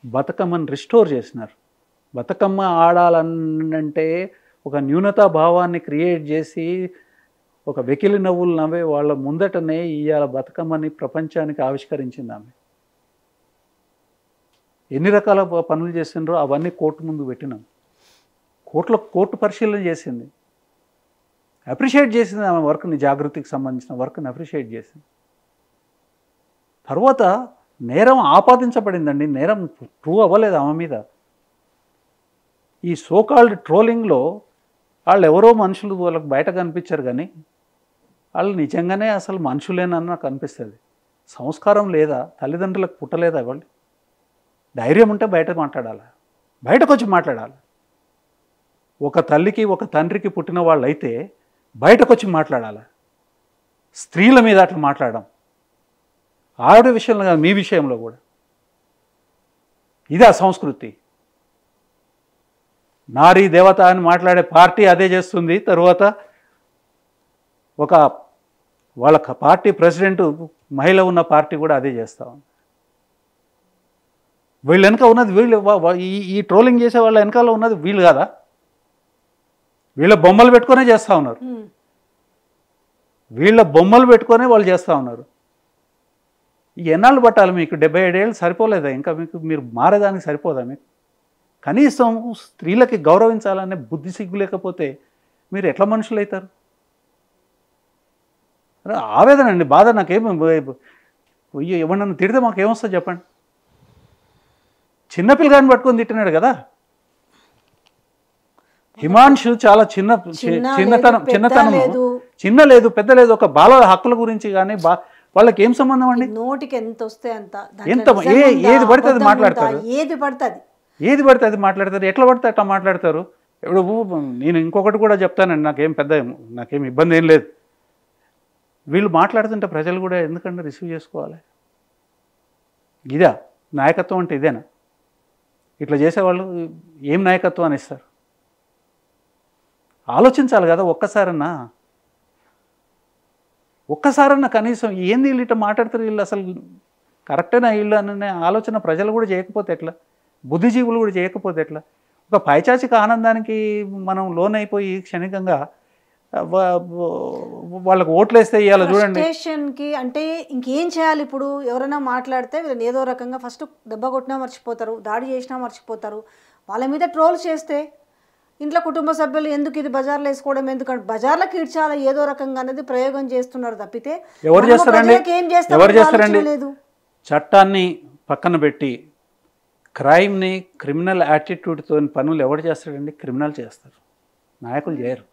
బతుకమ్మని రిస్టోర్ చేసినారు. బతుకమ్మ ఆడాలనంటే ఒక న్యూనతా భావాన్ని క్రియేట్ చేసి ఒక వెకిలి నవ్వులు నవ్వే వాళ్ళ ముందటనే ఇవాళ బతుకమ్మని ప్రపంచానికి ఆవిష్కరించింది ఆమె. ఎన్ని రకాల పనులు చేసిండ్రో అవన్నీ కోర్టు ముందు పెట్టినాం. కోర్టు పరిశీలన చేసింది, అప్రిషియేట్ చేసింది ఆమె వర్క్ని, జాగృతికి సంబంధించిన వర్క్ని అప్రిషియేట్ చేసింది. తర్వాత నేరం ఆపాదించబడిందండి. నేరం ప్రూవ్ అవ్వలేదు ఆమె మీద. ఈ సోకాల్డ్ ట్రోలింగ్లో వాళ్ళు ఎవరో మనుషులు, వాళ్ళకి బయట కనిపించారు, కానీ వాళ్ళు నిజంగానే అసలు మనుషులేనని నాకు అనిపిస్తుంది. సంస్కారం లేదా? తల్లిదండ్రులకు పుట్టలేదా వాళ్ళు? ధైర్యం ఉంటే బయట మాట్లాడాలి, బయటకు వచ్చి మాట్లాడాలి. ఒక తల్లికి ఒక తండ్రికి పుట్టిన వాళ్ళు అయితే బయటకు వచ్చి మాట్లాడాలి. స్త్రీల మీద అట్లా మాట్లాడడం, ఆవిడ విషయంలో కాదు, మీ విషయంలో కూడా. ఇదే సంస్కృతి. నారీ దేవత అని మాట్లాడే పార్టీ అదే చేస్తుంది. తర్వాత వాళ్ళ పార్టీ ప్రెసిడెంట్ మహిళ ఉన్న పార్టీ కూడా అదే చేస్తూ ఉంది. వీళ్ళు వెనక ఉన్నది వీళ్ళు, ఈ ట్రోలింగ్ చేసే వాళ్ళ వెనకాల ఉన్నది వీళ్ళు కాదా? వీళ్ళ బొమ్మలు పెట్టుకునే చేస్తూ ఉన్నారు. వీళ్ళ బొమ్మలు పెట్టుకునే వాళ్ళు చేస్తూ ఉన్నారు. ఎన్నాళ్ళు పట్టాలి మీకు? 77 ఏళ్ళు సరిపోలేదా ఇంకా మీకు? మీరు మారేదానికి సరిపోదా మీకు? కనీసం స్త్రీలకి గౌరవించాలనే బుద్ధి సిగ్గు లేకపోతే మీరు ఎట్లా మనుషులు అవుతారు? ఆవేదన అండి, బాధ. నాకేమో ఎవరన్నా తిడితే మాకేమొస్తుంది చెప్పండి? చిన్నపిల్లగాని పట్టుకొని తిట్టినాడు కదా హిమాంశు. చాలా చిన్నతనం చిన్న లేదు పెద్ద లేదు. ఒక బాలల హక్కుల గురించి కానీ వాళ్ళకి ఏం సంబంధం అండి? నోటికి ఎంత వస్తే అంత, ఏది పడితే అది మాట్లాడతారు. ఏది పడితే అది మాట్లాడతారు. ఎట్లా పడితే అట్లా మాట్లాడతారు. ఇప్పుడు నేను ఇంకొకటి కూడా చెప్తానండి, నాకేం ఇబ్బంది ఏం లేదు. వీళ్ళు మాట్లాడుతుంటే ప్రజలు కూడా ఎందుకంటే రిసీవ్ చేసుకోవాలి. ఇదా నాయకత్వం అంటే? ఇదేనా? ఇట్లా చేసేవాళ్ళు ఏం నాయకత్వం అని ఇస్తారు? ఆలోచించాలి కదా ఒక్కసారన్నా కనీసం. ఏంది వీళ్ళు ఇట్లా మాట్లాడతారు? వీళ్ళు అసలు కరెక్టేనా వీళ్ళు అనే ఆలోచన ప్రజలు కూడా చేయకపోతే ఎట్లా? బుద్ధిజీవులు కూడా చేయకపోతే ఎట్లా? ఒక పైచాచిక ఆనందానికి మనం లోనైపోయి క్షణికంగా వాళ్ళకు ఓట్లు వేస్తే ఇవాళ చూడండి. స్టేషన్కి అంటే ఇంకేం చేయాలి ఇప్పుడు? ఎవరైనా మాట్లాడితే వీళ్ళని ఏదో రకంగా ఫస్ట్ దెబ్బ కొట్టినా మర్చిపోతారు, దాడి చేసినా మర్చిపోతారు. వాళ్ళ మీద ట్రోల్ చేస్తే ఇంట్లో కుటుంబ సభ్యులు ఎందుకు ఇది బజార్లో వేసుకోవడం, ఎందుకంటే బజార్లకు ఇడ్చాలి ఏదో రకంగా అనేది ప్రయోగం చేస్తున్నారు తప్పితే ఎవరు చేస్తారండి? చట్టాన్ని పక్కన పెట్టి క్రైమ్ని, క్రిమినల్ యాటిట్యూడ్తో పనులు ఎవరు చేస్తాడండి? క్రిమినల్ చేస్తారు, నాయకులు చేయరు.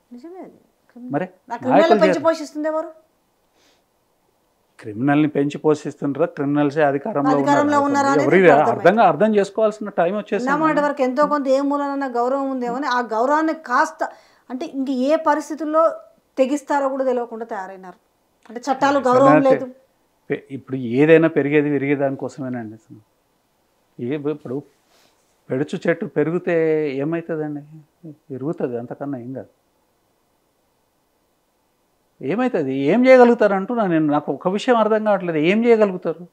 మరి క్రిమినల్ని పెంచి పోషిస్తుంటారా? క్రిమినల్సే అధికారంలో ఉన్నారు. అర్థం చేసుకోవాల్సిన టైం వచ్చేసింది. వరకు ఎంతో కొంత ఏ మూలన గౌరవం ఉందేమో ఆ గౌరవాన్ని కాస్త అంటే ఇంక ఏ పరిస్థితుల్లో తెగిస్తారో కూడా తెలియకుండా తయారైనారు. అంటే చట్టాలు గౌరవం లేదు. ఇప్పుడు ఏదైనా విరిగే దానికోసమేనండి. ఇప్పుడు పెడుచు చెట్టు పెరిగితే ఏమవుతుందండి? పెరుగుతుంది, అంతకన్నా ఏం కాదు. ఏమవుతుంది? ఏం చేయగలుగుతారు అంటున్నా నేను. నాకు ఒక విషయం అర్థం కావట్లేదు. ఏం చేయగలుగుతారు?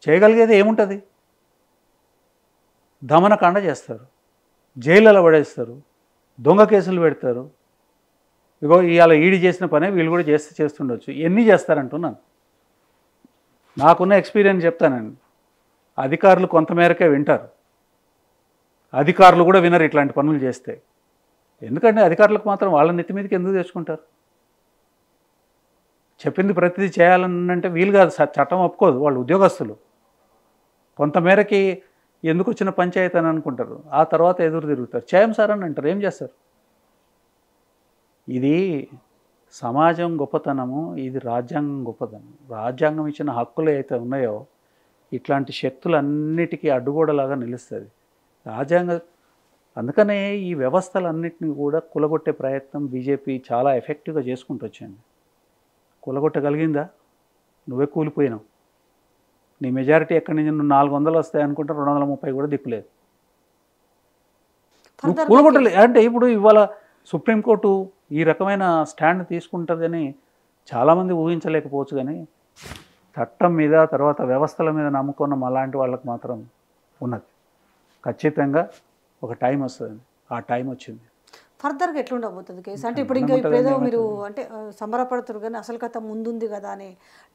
చేయగలిగేది ఏముంటుంది? దమనకాండ చేస్తారు, జైళ్ళలో పడేస్తారు, దొంగ కేసులు పెడతారు. ఇగో ఇవాళ ఈడీ చేసిన పనే వీళ్ళు కూడా చేస్తుండొచ్చు. ఎన్ని చేస్తారంటున్నాను. నాకున్న ఎక్స్పీరియన్స్ చెప్తానండి. అధికారులు కొంతమేరకే వింటారు, అధికారులు కూడా వినరు ఇట్లాంటి పనులు చేస్తే. ఎందుకంటే అధికారులకు మాత్రం వాళ్ళ నెత్తి మీదకి ఎందుకు తెచ్చుకుంటారు? చెప్పింది ప్రతిదీ చేయాలనంటే వీలు కాదు, చట్టం ఒప్పుకోదు. వాళ్ళు ఉద్యోగస్తులు. కొంతమేరకి ఎందుకు వచ్చిన పంచాయతీ అని అనుకుంటారు, ఆ తర్వాత ఎదురు తిరుగుతారు. చేయం సార్ అని అంటారు. ఏం చేస్తారు? ఇది సమాజం గొప్పతనము, ఇది రాజ్యాంగం గొప్పతనం. రాజ్యాంగం ఇచ్చిన హక్కులు అయితే ఉన్నాయో ఇట్లాంటి శక్తులన్నిటికీ అడ్డుగోడలాగా నిలుస్తుంది రాజ్యాంగ. అందుకనే ఈ వ్యవస్థలన్నింటినీ కూడా కూలగొట్టే ప్రయత్నం బీజేపీ చాలా ఎఫెక్టివ్గా చేసుకుంటూ వచ్చింది. కూలగొట్టగలిగిందా? నువ్వే కూలిపోయినావు. నీ మెజారిటీ ఎక్కడి నుంచి నువ్వు 400 వస్తాయి అనుకుంటే 230 కూడా దిక్కులేదు. నువ్వు కూలగొట్టలే అంటే ఇప్పుడు ఇవాళ సుప్రీంకోర్టు ఈ రకమైన స్టాండ్ తీసుకుంటుందని చాలామంది ఊహించలేకపోవచ్చు. కానీ చట్టం మీద తర్వాత వ్యవస్థల మీద నమ్ముకున్న అలాంటి వాళ్ళకి మాత్రం ఉన్నది. ఖచ్చితంగా ఒక టైం వస్తుంది. ఆ టైం వచ్చింది. ఫర్దర్గా ఎట్లా ఉండబోతుంది కేసు? అంటే ఇప్పుడు ఇంకా ఇప్పుడేదో మీరు అంటే సంబరపడుతున్నారు, కానీ అసలు కథ ముందుంది కదా అనే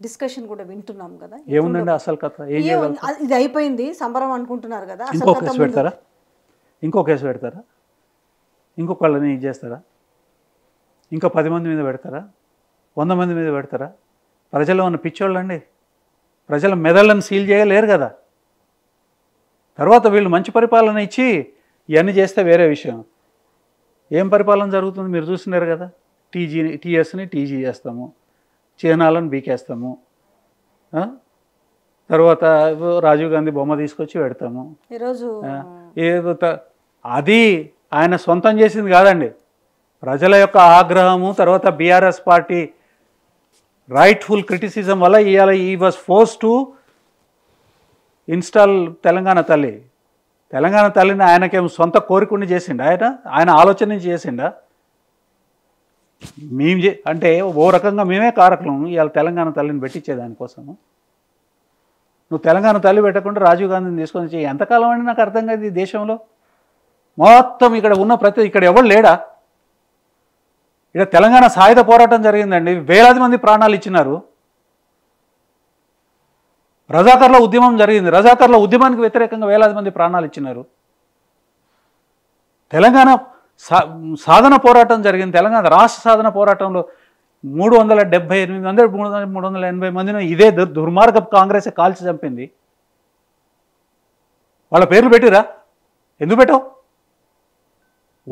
డిస్కషన్ కూడా వింటున్నాం కదా. ఏముందండి అసలు కథ? ఇది అయిపోయింది సంబరం అనుకుంటున్నారు కదా. ఇంకో కేసు పెడతారా? ఇంకో కేసు పెడతారా? ఇంకొకళ్ళని ఇది చేస్తారా? ఇంకా 10 మంది మీద పెడతారా? 100 మంది మీద పెడతారా? ప్రజలు ఉన్న పిచ్చోళ్ళండి. ప్రజల మెదళ్ళను సీల్ చేయలేరు కదా. తర్వాత వీళ్ళు మంచి పరిపాలన ఇచ్చి ఇవన్నీ చేస్తే వేరే విషయం. ఏం పరిపాలన జరుగుతుంది మీరు చూస్తున్నారు కదా. టీఎస్ని టీజీ చేస్తాము, చిహ్నాలను బీకేస్తాము, తర్వాత రాజీవ్ గాంధీ బొమ్మ తీసుకొచ్చి పెడతాము. ఈరోజు ఏదో అది ఆయన సొంతం చేసింది కాదండి. ప్రజల యొక్క ఆగ్రహము, తర్వాత బీఆర్ఎస్ పార్టీ రైట్ఫుల్ క్రిటిసిజం వల్ల ఇవాళ ఈ was force to install Telangana తల్లి. తెలంగాణ తల్లిని ఆయనకేం సొంత కోరికని చేసిండా? ఆయన ఆలోచన నుంచి చేసిండా? మేము అంటే ఓ రకంగా మేమే కారకులం ఇవాళ తెలంగాణ తల్లిని పెట్టించే దానికోసము. నువ్వు తెలంగాణ తల్లి పెట్టకుండా రాజీవ్ గాంధీని తీసుకొని వచ్చి ఎంతకాలం అండి నాకు అర్థం కాదు. ఈ దేశంలో మొత్తం ఇక్కడ ఉన్న ఇక్కడ ఎవరు లేడా? ఇక్కడ తెలంగాణ సాయుధ పోరాటం జరిగిందండి. వేలాది మంది ప్రాణాలు ఇచ్చినారు. రజాకర్ల ఉద్యమం జరిగింది. రజాకర్ల ఉద్యమానికి వ్యతిరేకంగా వేలాది మంది ప్రాణాలు ఇచ్చినారు. తెలంగాణ సాధన పోరాటం జరిగింది. తెలంగాణ రాష్ట్ర సాధన పోరాటంలో 378 మంది 380 మందిని ఇదే దుర్మార్గ కాంగ్రెస్ కాల్చి చంపింది. వాళ్ళ పేర్లు పెట్టిరా? ఎందుకు పెట్టావు?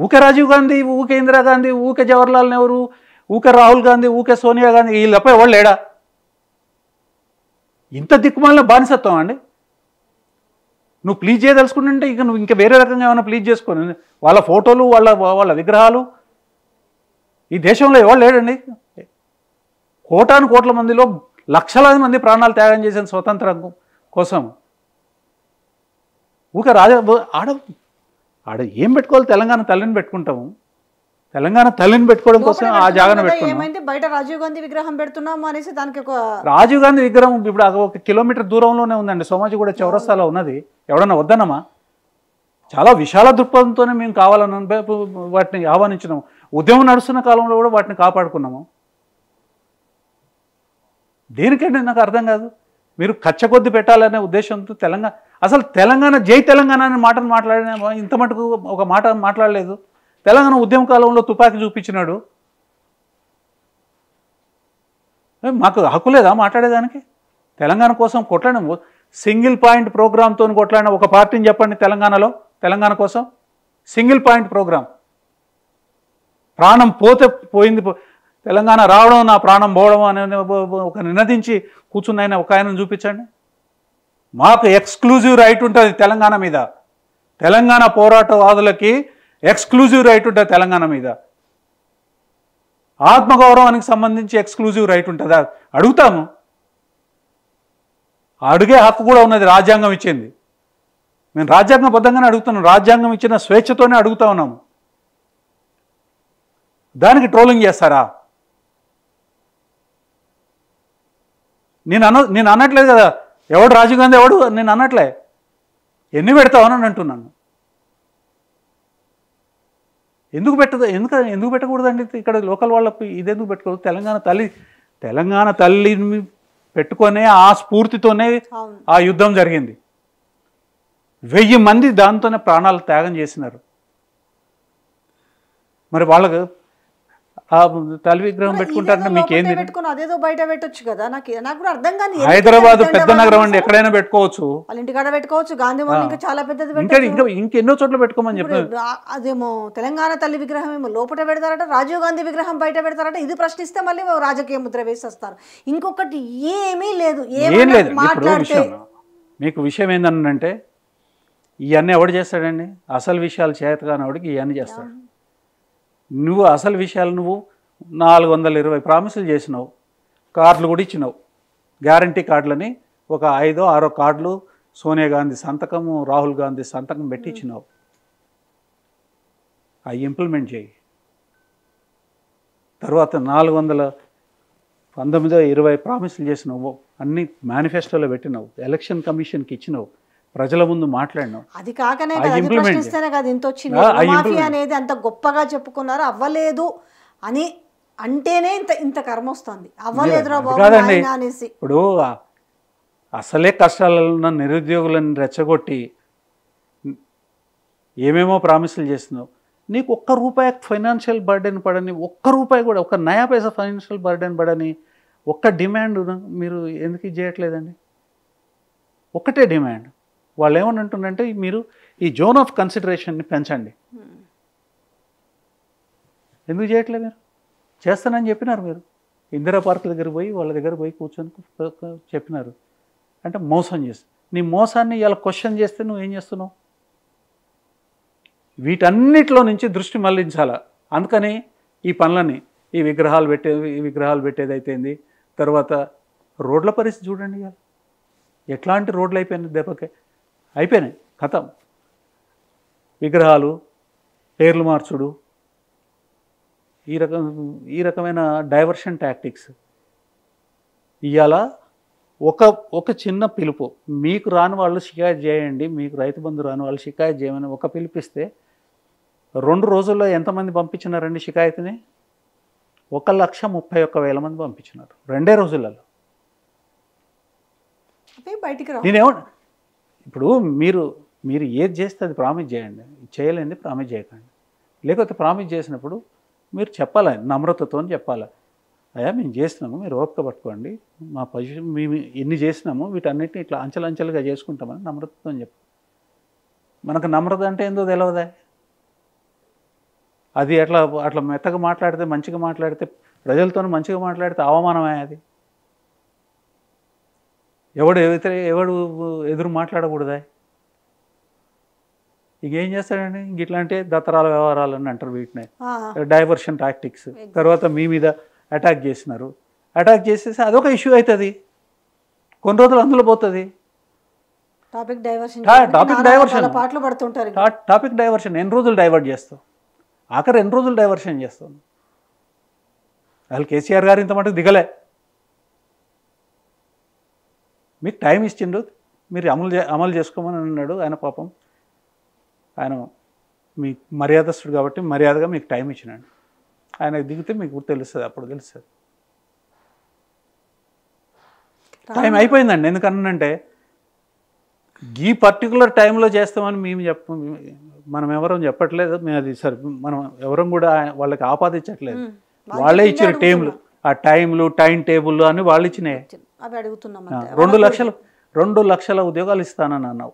ఊకే రాజీవ్ గాంధీ, ఊకే ఇందిరాగాంధీ, ఊకే జవహర్లాల్ నెహ్రూ, ఊకే రాహుల్ గాంధీ, ఊకే సోనియా గాంధీ, వీళ్ళపై ఎవరు లేడా? ఇంత దిక్కుమాలిన బానిసత్వం అండి. నువ్వు ప్లీజ్ చేయదలుచుకుంటుంటే ఇక నువ్వు ఇంకా వేరే రకంగా ఏమైనా ప్లీజ్ చేసుకొని వాళ్ళ ఫోటోలు, వాళ్ళ విగ్రహాలు ఈ దేశంలో ఎవరు లేడండి. కోటాను కోట్ల మందిలో లక్షలాది మంది ప్రాణాలు త్యాగం చేసిన స్వతంత్రం కోసం ఊకే ఆడ ఏం పెట్టుకోవాలి? తెలంగాణ తల్లిని పెట్టుకుంటాము. తెలంగాణ తల్లిని పెట్టుకోవడం కోసం ఆ జాగాను పెట్టుకున్నాం. బయట రాజీవ్ గాంధీ విగ్రహం పెడుతున్నాము అనేసి దానికి ఒక రాజీవ్ గాంధీ విగ్రహం ఇప్పుడు 1 కిలోమీటర్ దూరంలోనే ఉందండి. సోమాజిగూడ చౌరస్తాలో ఉన్నది. ఎవడన్నా వద్దనమా? చాలా విశాల దృక్పథంతోనే మేము కావాలని వాటిని ఆహ్వానించినాము. ఉద్యమం నడుస్తున్న కాలంలో కూడా వాటిని కాపాడుకున్నాము. దేనికంటే నాకు అర్థం కాదు. మీరు కచ్చకొద్ది పెట్టాలనే ఉద్దేశంతో అసలు తెలంగాణ జై తెలంగాణ అనే మాటను మాట్లాడిన ఇంత మటుకు ఒక మాట మాట్లాడలేదు. తెలంగాణ ఉద్యమ కాలంలో తుపాకీ చూపించినాడు. మాకు హక్కు లేదా మాట్లాడేదానికి? తెలంగాణ కోసం కొట్లాడిన సింగిల్ పాయింట్ ప్రోగ్రామ్తో కొట్లాడిన ఒక పార్టీని చెప్పండి తెలంగాణలో. తెలంగాణ కోసం సింగిల్ పాయింట్ ప్రోగ్రాం. ప్రాణం పోతే పోయింది, తెలంగాణ రావడం నా ప్రాణం పోవడం అనే ఒక నినదించి కూర్చున్న ఒక ఆయనను చూపించండి. మాకు ఎక్స్క్లూజివ్ రైట్ ఉంటుంది తెలంగాణ మీద. తెలంగాణ పోరాటవాదులకి ఎక్స్క్లూజివ్ రైట్ ఉంటుంది తెలంగాణ మీద. ఆత్మగౌరవానికి సంబంధించి ఎక్స్క్లూజివ్ రైట్ ఉంటుందా? అడుగుతాము. అడిగే హక్కు కూడా ఉన్నది, రాజ్యాంగం ఇచ్చింది. మేము రాజ్యాంగబద్ధంగానే అడుగుతున్నాం. రాజ్యాంగం ఇచ్చిన స్వేచ్ఛతోనే అడుగుతా ఉన్నాము. దానికి ట్రోలింగ్ చేస్తారా? నేను అనట్లేదు కదా. ఎవడు రాజీవ్ గాంధీ ఎవడు నేను అన్నట్లే, ఎన్ని పెడతావని అంటున్నాను. ఎందుకు పెట్టకూడదండి? ఇక్కడ లోకల్ వాళ్ళకి ఇదెందుకు పెట్టుకోవద్దు? తెలంగాణ తల్లిని పెట్టుకొనే ఆ స్ఫూర్తితోనే ఆ యుద్ధం జరిగింది. 1000 మంది దాంతోనే ప్రాణాలు త్యాగం చేసినారు. మరి వాళ్ళకు ఆ తల్లి విగ్రహం పెట్టుకుంటారంటే మీకేంది? అదేదో బయట పెట్టొచ్చు కదా. నాకు కూడా అర్థం కాదు. హైదరాబాద్ పెద్ద నగరం అండి, ఎక్కడైనా పెట్టుకోవచ్చు. వాళ్ళ ఇంటికాడ పెట్టుకోవచ్చు. గాంధీ భవన్ ఇంకా చాలా పెద్దది, ఇంకెన్నో చోట్ల పెట్టుకోమని చెప్పారు. అదేమో తెలంగాణ తల్లి విగ్రహం ఏమో లోపల పెడతారట, రాజీవ్ గాంధీ విగ్రహం బయట పెడతారట. ఇది ప్రశ్నిస్తే మళ్ళీ రాజకీయ ముద్ర వేసేస్తారు. ఇంకొకటి ఏమీ లేదు, ఏం లేదు. మీకు విషయం ఏంటంటే ఇవన్నీ ఎవడు చేస్తాడండి? అసలు విషయాలు చేతగానవాడికి ఇవన్నీ చేస్తాడు. నువ్వు అసలు విషయాలు నువ్వు 420 ప్రామిసులు చేసినావు, కార్డులు కూడా ఇచ్చినావు, గ్యారంటీ కార్డులని ఒక 5 6 కార్డులు సోనియా గాంధీ సంతకము, రాహుల్ గాంధీ సంతకం పెట్టి ఇచ్చినావు. అవి ఇంప్లిమెంట్ చేయి. తర్వాత 419 20 ప్రామిసులు చేసినావు, అన్ని మేనిఫెస్టోలో పెట్టినావు, ఎలక్షన్ కమిషన్కి ఇచ్చినావు, ప్రజల ముందు మాట్లాడినావు. అది కాకనే కదా, అది ప్రశ్నిస్తేనే కదా ఇంత వచ్చింది. మాఫియా అనేది అంత గొప్పగా చెప్పుకున్నారు, అవ్వలేదు అని అంటేనే ఇంత కర్మ వస్తుంది. అవ్వలేదురా బాబు అనేసి. ఇప్పుడు అసలే కష్టాలలో ఉన్న నిరుద్యోగులను రెచ్చగొట్టి ఏమేమో ప్రామిసులు చేస్తున్నావు. నీకు ₹1 ఫైనాన్షియల్ బర్డెన్ పడని, ₹1 కూడా, ఒక నయా పైసా ఫైనాన్షియల్ బర్డెన్ పడని ఒక్క డిమాండ్ మీరు ఎందుకు ఇది చేయట్లేదండి? ఒకటే డిమాండ్. వాళ్ళు ఏమని అంటుందంటే మీరు ఈ జోన్ ఆఫ్ కన్సిడరేషన్ని పెంచండి. ఎందుకు చేయట్లేదు? మీరు చేస్తానని చెప్పినారు. మీరు ఇందిరా పార్క్ దగ్గర పోయి వాళ్ళ దగ్గర పోయి కూర్చొని చెప్పినారు. అంటే మోసం చేసి నీ మోసాన్ని ఇలా క్వశ్చన్ చేస్తే నువ్వు ఏం చేస్తున్నావు? వీటన్నిటిలో నుంచి దృష్టి మళ్లించాలా. అందుకని ఈ పనులని ఈ విగ్రహాలు పెట్టేదైతేంది, తర్వాత రోడ్ల పరిస్థితి చూడండి. ఇవాళ ఎట్లాంటి రోడ్లు అయిపోయినాయి, దెబ్బకే అయిపోయినాయి, కథం. విగ్రహాలు, పేర్లు మార్చుడు, ఈ రకమైన డైవర్షన్ టాక్టిక్స్. ఇవాళ ఒక చిన్న పిలుపు, మీకు రాని వాళ్ళు షికాయత్ చేయండి, మీకు రైతు బంధు రాని వాళ్ళు షికాయత్ చేయమని ఒక పిలిపిస్తే 2 రోజుల్లో ఎంతమంది పంపించినారండి షికాయత్ని? 1,31,000 మంది పంపించినారు 2 రోజులలో. నేనేమో ఇప్పుడు మీరు ఏది చేస్తే అది ప్రామిస్ చేయండి, చేయలేంది ప్రామిస్ చేయకండి. లేకపోతే ప్రామిస్ చేసినప్పుడు మీరు చెప్పాలి, నమ్రతతో చెప్పాలి. అయ్యా మేము చేస్తున్నాము, మీరు ఓపిక పట్టుకోండి, మా పొజిషన్ మేము ఎన్ని చేసినాము వీటన్నిటిని ఇట్లా అంచెలంచెలుగా చేసుకుంటామని నమ్రతతో చెప్పు. మనకు నమ్రత అంటే ఏందో తెలియదా? అది అట్లా మెత్తగా మాట్లాడితే, మంచిగా మాట్లాడితే, ప్రజలతో మంచిగా మాట్లాడితే అవమానమే. అది ఎవడు ఎదురు మాట్లాడకూడదా? ఇంకేం చేస్తాడండి? ఇట్లాంటి దత్తరాల వ్యవహారాలు అని అంటారు వీటిని, డైవర్షన్ టాక్టిక్స్. తర్వాత మీ మీద అటాక్ చేసినారు, అటాక్ చేసేసి అదొక ఇష్యూ అవుతుంది, కొన్ని రోజులు అందులో పోతుంది. టాపిక్ డైవర్షన్ ఎన్ని రోజులు డైవర్ట్ చేస్తావు? ఆఖరి ఎన్ని రోజులు డైవర్షన్ చేస్తావు? అసలు కేసీఆర్ గారు ఇంత మటుకు దిగలే. మీకు టైం ఇచ్చిండు, మీరు అమలు చేసుకోమని అన్నాడు ఆయన. పాపం ఆయన మీ మర్యాదస్తుడు కాబట్టి మర్యాదగా మీకు టైం ఇచ్చినాడు. ఆయన దిగితే మీకు తెలుస్తుంది, అప్పుడు తెలుస్తుంది. టైం అయిపోయిందండి. ఎందుకనంటే ఈ పర్టికులర్ టైంలో చేస్తామని మనం ఎవరం చెప్పట్లేదు. అది సరే, మనం ఎవరం కూడా వాళ్ళకి ఆపాదించట్లేదు. వాళ్ళే ఇచ్చారు టైంలు, ఆ టైంలు, టైం టేబుల్ అని వాళ్ళు ఇచ్చినాయి. 2 లక్షల ఉద్యోగాలు ఇస్తానని అన్నావు,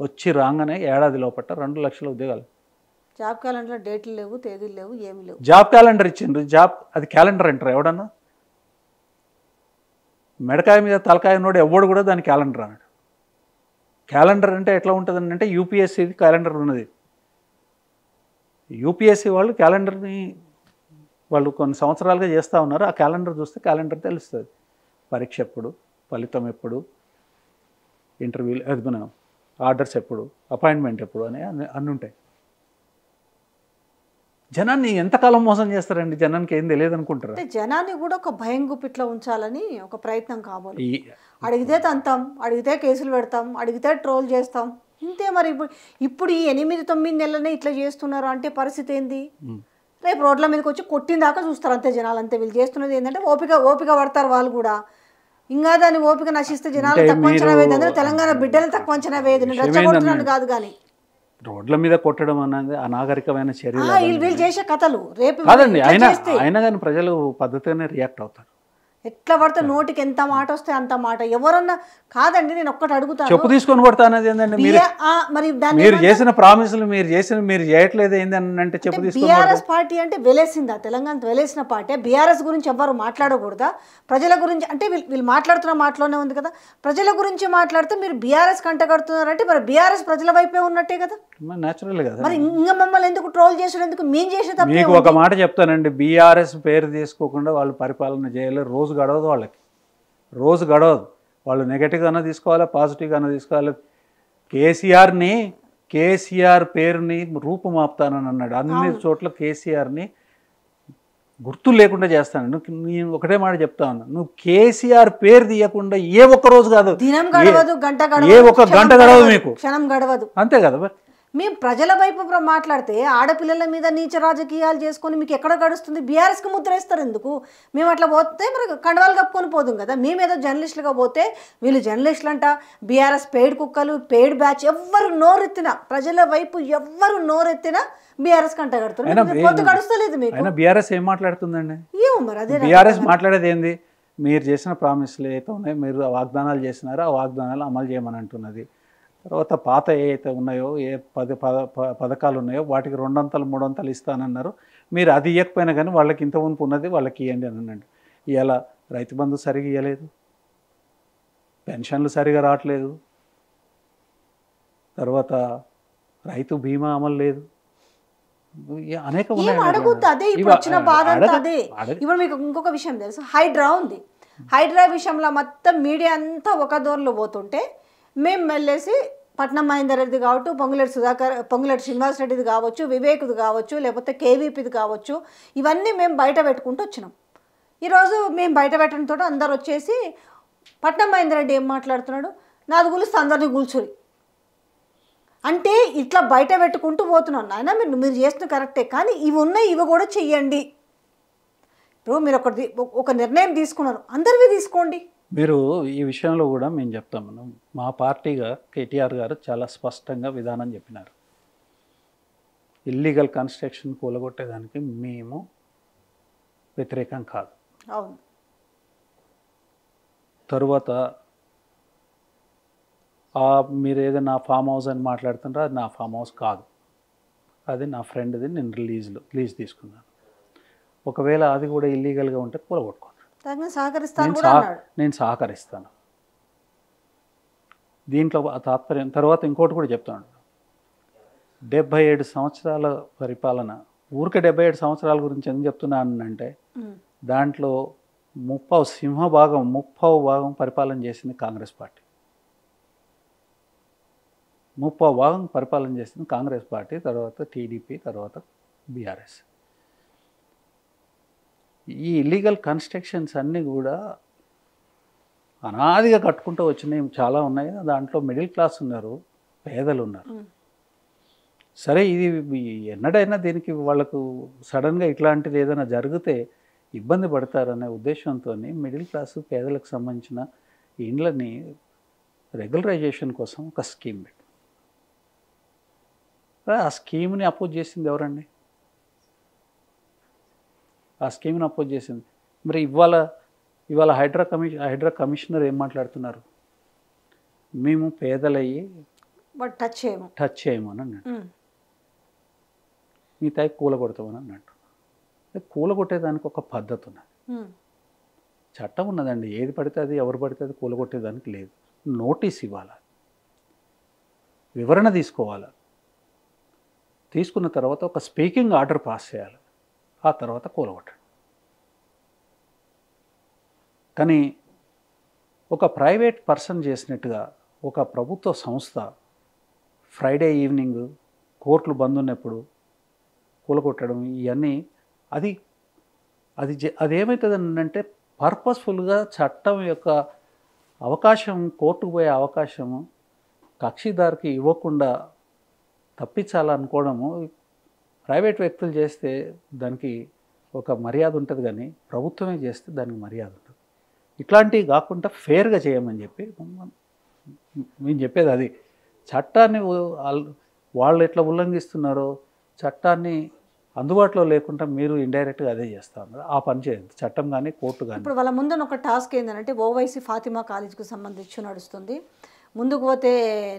వచ్చి రాగానే ఏడాది లోపల 2 లక్షల ఉద్యోగాలు. జాబ్ క్యాలెండర్ డేట్లు లేవు, తేదీలు లేవు, ఏమి లేవు. జాబ్ క్యాలెండర్ ఇచ్చిండ్రు. అది క్యాలెండర్ అంటారు ఎవడన్నా? మెడకాయ మీద తలకాయ నోడు ఎవడు కూడా దాని క్యాలెండర్ అన్నాడు. క్యాలెండర్ అంటే ఎట్లా ఉంటుందని అంటే యూపీఎస్సీది క్యాలెండర్ ఉన్నది. యూపీఎస్సీ వాళ్ళు క్యాలెండర్ని వాళ్ళు కొన్ని సంవత్సరాలుగా చేస్తూ ఉన్నారు. ఆ క్యాలెండర్ చూస్తే క్యాలెండర్ తెలుస్తుంది. పరీక్ష ఎప్పుడు, ఫలితం ఎప్పుడు, ఇంటర్వ్యూలు, అది మన ఆర్డర్స్ ఎప్పుడు, అపాయింట్మెంట్ ఎప్పుడు అని అన్నీ ఉంటాయి. జనాన్ని ఎంతకాలం మోసం చేస్తారండి? జనానికి ఏం తెలియదు అనుకుంటారా? అంటే జనాన్ని కూడా ఒక భయం గుప్పిట్లో ఉంచాలని ఒక ప్రయత్నం కాబోలు. ఈ అడిగితే తంతాం, అడిగితే కేసులు పెడతాం, అడిగితే ట్రోల్ చేస్తాం, ఇంతే. మరి ఇప్పుడు ఈ 8-9 నెలలనే ఇట్లా చేస్తున్నారు అంటే పరిస్థితి ఏంది? రేపు రోడ్ల మీదకి వచ్చి కొట్టిన దాకా చూస్తారు అంతే జనాలు. అంతే. వీళ్ళు చేస్తున్నది ఏంటంటే ఓపిక పడతారు వాళ్ళు కూడా. ఇంకా దాన్ని ఓపిక నశిస్తే జనాలు తక్కువ అంచనా వేయదు. అంటే తెలంగాణ బిడ్డలు తక్కువ అంచనా వేయదు. నేను రెచ్చగొడుతున్నాను కాదు కానీ రోడ్ల మీద కొట్టడం అన్నది అనాగరికమైన చర్య వీళ్ళు చేసే కథలు రేపు కాదండి. అయినా కానీ ప్రజలు పద్ధతిగానే రియాక్ట్ అవుతారు. ఎట్లా పడితే నోటికి ఎంత మాట వస్తే అంత మాట. ఎవరన్నా కాదండి, నేను ఒక్కటి అడుగుతాను, చెప్పు తీసుకొని కొడతా అనేది ఏంటండి? మరి దాన్ని మీరు చేసిన ప్రామిసులు మీరు చేయట్లేదు ఏంది అని అంటే చెప్పు తీసుకొని. బీఆర్ఎస్ పార్టీ అంటే వెలేసిందా? తెలంగాణ వెలేసిన పార్టీ. బీఆర్ఎస్ గురించి ఎవ్వరు మాట్లాడకూడదా? ప్రజల గురించి అంటే వీళ్ళు మాట్లాడుతున్న మాటలోనే ఉంది కదా. ప్రజల గురించి మాట్లాడితే మీరు బీఆర్ఎస్ కంట కడుతున్నారంటే మరి బీఆర్ఎస్ ప్రజల వైపే ఉన్నట్టే కదా. న్యాచురల్ కదా. మరి ఇంకా మమ్మల్ని ఎందుకు ట్రోల్ చేసాడు? ఎందుకు మేము చేసేది? మీకు ఒక మాట చెప్తానండి, బీఆర్ఎస్ పేరు తీసుకోకుండా వాళ్ళు పరిపాలన చేయలేరు. రోజు గడవదు వాళ్ళకి, రోజు గడవదు. వాళ్ళు నెగటివ్గానే తీసుకోవాలి, పాజిటివ్గానే తీసుకోవాలి. కేసీఆర్ పేరుని రూపుమాపుతానని అన్నాడు. అన్ని చోట్ల కేసీఆర్ని గుర్తు లేకుండా చేస్తాను. నేను ఒకటే మాట చెప్తా ఉన్నా, నువ్వు కేసీఆర్ పేరు తీయకుండా ఏ ఒక్క రోజు కాదు, దినం గడవదు, గంట ఏ ఒక్క గంట గడవదు, మీకు క్షణం గడవదు. అంతే కదా. మరి మేము ప్రజల వైపు మాట్లాడితే ఆడపిల్లల మీద నీచ రాజకీయాలు చేసుకొని మీకు ఎక్కడ గడుస్తుంది? బీఆర్ఎస్కి ముద్ర వేస్తారు ఎందుకు? మేము అట్లా పోతే మరి కండవాలు కప్పుకొని పోదుం కదా. మేమేదో జర్నలిస్టులుగా పోతే వీళ్ళు జర్నలిస్టులు అంట, బీఆర్ఎస్ పెయిడ్ కుక్కలు, పెయిడ్ బ్యాచ్. ఎవ్వరు నోరెత్తినా, ప్రజల వైపు ఎవ్వరు నోరెత్తినా బీఆర్ఎస్ కంట కడుతున్నారు. పొత్తు గడుస్తలేదు మీకు. అయినా బీఆర్ఎస్ ఏం మాట్లాడుతుందండి? ఏమో మరి అదే బీఆర్ఎస్ మాట్లాడేది ఏంది? మీరు చేసిన ప్రామిస్లు ఏవైతే ఉన్నాయో, మీరు వాగ్దానాలు చేసినారో ఆ వాగ్దానాలు అమలు చేయమని అంటున్నది. తర్వాత పాత ఏవైతే ఉన్నాయో, ఏ పథకాలు ఉన్నాయో వాటికి 200, 300 ఇస్తానన్నారు. మీరు అది ఇవ్వకపోయినా కానీ వాళ్ళకి ఇంత ఉంపు ఉన్నది, వాళ్ళకి ఇవ్వండి అని అన్నాడు. ఇవాళ రైతు బంధు సరిగా ఇవ్వలేదు, పెన్షన్లు సరిగా రావట్లేదు, తర్వాత రైతు బీమా అమలు లేదు, అనేక అడుగుద్ది. అదే ఇప్పుడు వచ్చిన బాధ అంతా అదే. ఇప్పుడు మీకు ఇంకొక విషయం తెలుసు, హైడ్రా ఉంది. హైడ్రా విషయంలో మొత్తం మీడియా అంతా ఒక దోర్లో పోతుంటే మేము వెళ్ళేసి పట్నం మహేందర్ రెడ్డి కావచ్చు, పొంగులేటి శ్రీనివాస్ రెడ్డిది కావచ్చు, వివేక్ది కావచ్చు, లేకపోతే కేవీపీది కావచ్చు, ఇవన్నీ మేము బయట పెట్టుకుంటూ వచ్చినాం. ఈరోజు మేము బయట పెట్టడంతో అందరు వచ్చేసి పట్నం మహేందర్ రెడ్డి ఏం మాట్లాడుతున్నాడు, నాది గులిస్తే అందరినీ కూల్చురి అంటే ఇట్లా బయట పెట్టుకుంటూ పోతున్నాను. నాయన మీరు చేస్తున్న కరెక్టే, కానీ ఇవి ఉన్నాయి, ఇవి కూడా చెయ్యండి. ఇప్పుడు మీరు ఒక నిర్ణయం తీసుకున్నారు, అందరివి తీసుకోండి. మీరు ఈ విషయంలో కూడా మేము చెప్తాము, మా పార్టీగా కేటీఆర్ గారు చాలా స్పష్టంగా విధానం చెప్పినారు. ఇల్లీగల్ కన్స్ట్రక్షన్ కూలగొట్టేదానికి మేము వ్యతిరేకం కాదు. అవును. తరువాత మీరు ఏదైనా ఫామ్ హౌస్ అని మాట్లాడుతుంటారో అది నా ఫామ్ హౌస్ కాదు, అది నా ఫ్రెండ్ది, నేను లీజ్ తీసుకున్నాను. ఒకవేళ అది కూడా ఇల్లీగల్గా ఉంటే కూలగొట్టుకోండి, నేను సహకరిస్తాను. దీంట్లో తాత్పర్యం. తర్వాత ఇంకోటి కూడా చెప్తాను, 77 సంవత్సరాల పరిపాలన, ఊరికే 77 సంవత్సరాల గురించి ఎందుకు చెప్తున్నానంటే దాంట్లో 30 భాగం పరిపాలన చేసింది కాంగ్రెస్ పార్టీ. 30 భాగం పరిపాలన చేసింది కాంగ్రెస్ పార్టీ, తర్వాత టీడీపీ, తర్వాత బీఆర్ఎస్. ఈ ఇల్లీగల్ కన్స్ట్రక్షన్స్ అన్నీ కూడా అనాదిగా కట్టుకుంటూ వచ్చినాయి, చాలా ఉన్నాయి. దాంట్లో మిడిల్ క్లాస్ ఉన్నారు, పేదలు ఉన్నారు. సరే, ఇది ఎన్నడైనా దీనికి వాళ్ళకు సడన్గా ఇట్లాంటిది ఏదైనా జరిగితే ఇబ్బంది పడతారనే ఉద్దేశంతో మిడిల్ క్లాసు, పేదలకు సంబంధించిన ఇండ్లని రెగ్యులరైజేషన్ కోసం ఒక స్కీమ్ పెట్టి, ఆ స్కీమ్ని అపోజ్ చేసింది ఎవరండి? ఆ స్కీమ్ని అపోజ్ చేసింది. మరి ఇవాళ హైడ్రా కమిషనర్ ఏం మాట్లాడుతున్నారు? మేము పేదలయ్యి టచ్ చేయమని అన్నట్టు, మిగతా కూలగొడతామని అన్నట్టు. కూలగొట్టేదానికి ఒక పద్ధతి ఉన్నది, చట్టం ఉన్నదండి. ఏది పడితే అది, ఎవరు పడితే అది కూలగొట్టేదానికి లేదు. నోటీస్ ఇవ్వాలి, వివరణ తీసుకోవాలి, తీసుకున్న తర్వాత ఒక స్పీకింగ్ ఆర్డర్ పాస్ చేయాలి, ఆ తర్వాత కూలగొట్టండి. కానీ ఒక ప్రైవేట్ పర్సన్ చేసినట్టుగా ఒక ప్రభుత్వ సంస్థ ఫ్రైడే ఈవినింగ్ కోర్టులు బంద్ ఉన్నప్పుడు కూలగొట్టడం ఇవన్నీ అది అది ఏమవుతుంది అంటే పర్పస్ఫుల్గా చట్టం యొక్క అవకాశం, కోర్టుకు పోయే అవకాశము కక్షిదారికి ఇవ్వకుండా తప్పించాలనుకోవడము ప్రైవేట్ వ్యక్తులు చేస్తే దానికి ఒక మర్యాద ఉంటుంది, కానీ ప్రభుత్వమే చేస్తే దానికి మర్యాద ఉంటుంది. ఇట్లాంటివి కాకుండా ఫేర్గా చేయమని చెప్పి మేము చెప్పేది అది. చట్టాన్ని వాళ్ళు ఎట్లా ఉల్లంఘిస్తున్నారో చట్టాన్ని అందుబాటులో లేకుండా మీరు ఇండైరెక్ట్గా అదే చేస్తూ ఉన్నారు. ఆ పని చేయండి, చట్టం కానీ కోర్టు కానీ. ఇప్పుడు వాళ్ళ ముందున్న ఒక టాస్క్ ఏంటంటే ఓవైసీ ఫాతిమా కాలేజ్కి సంబంధించి నడుస్తుంది. ముందుకు పోతే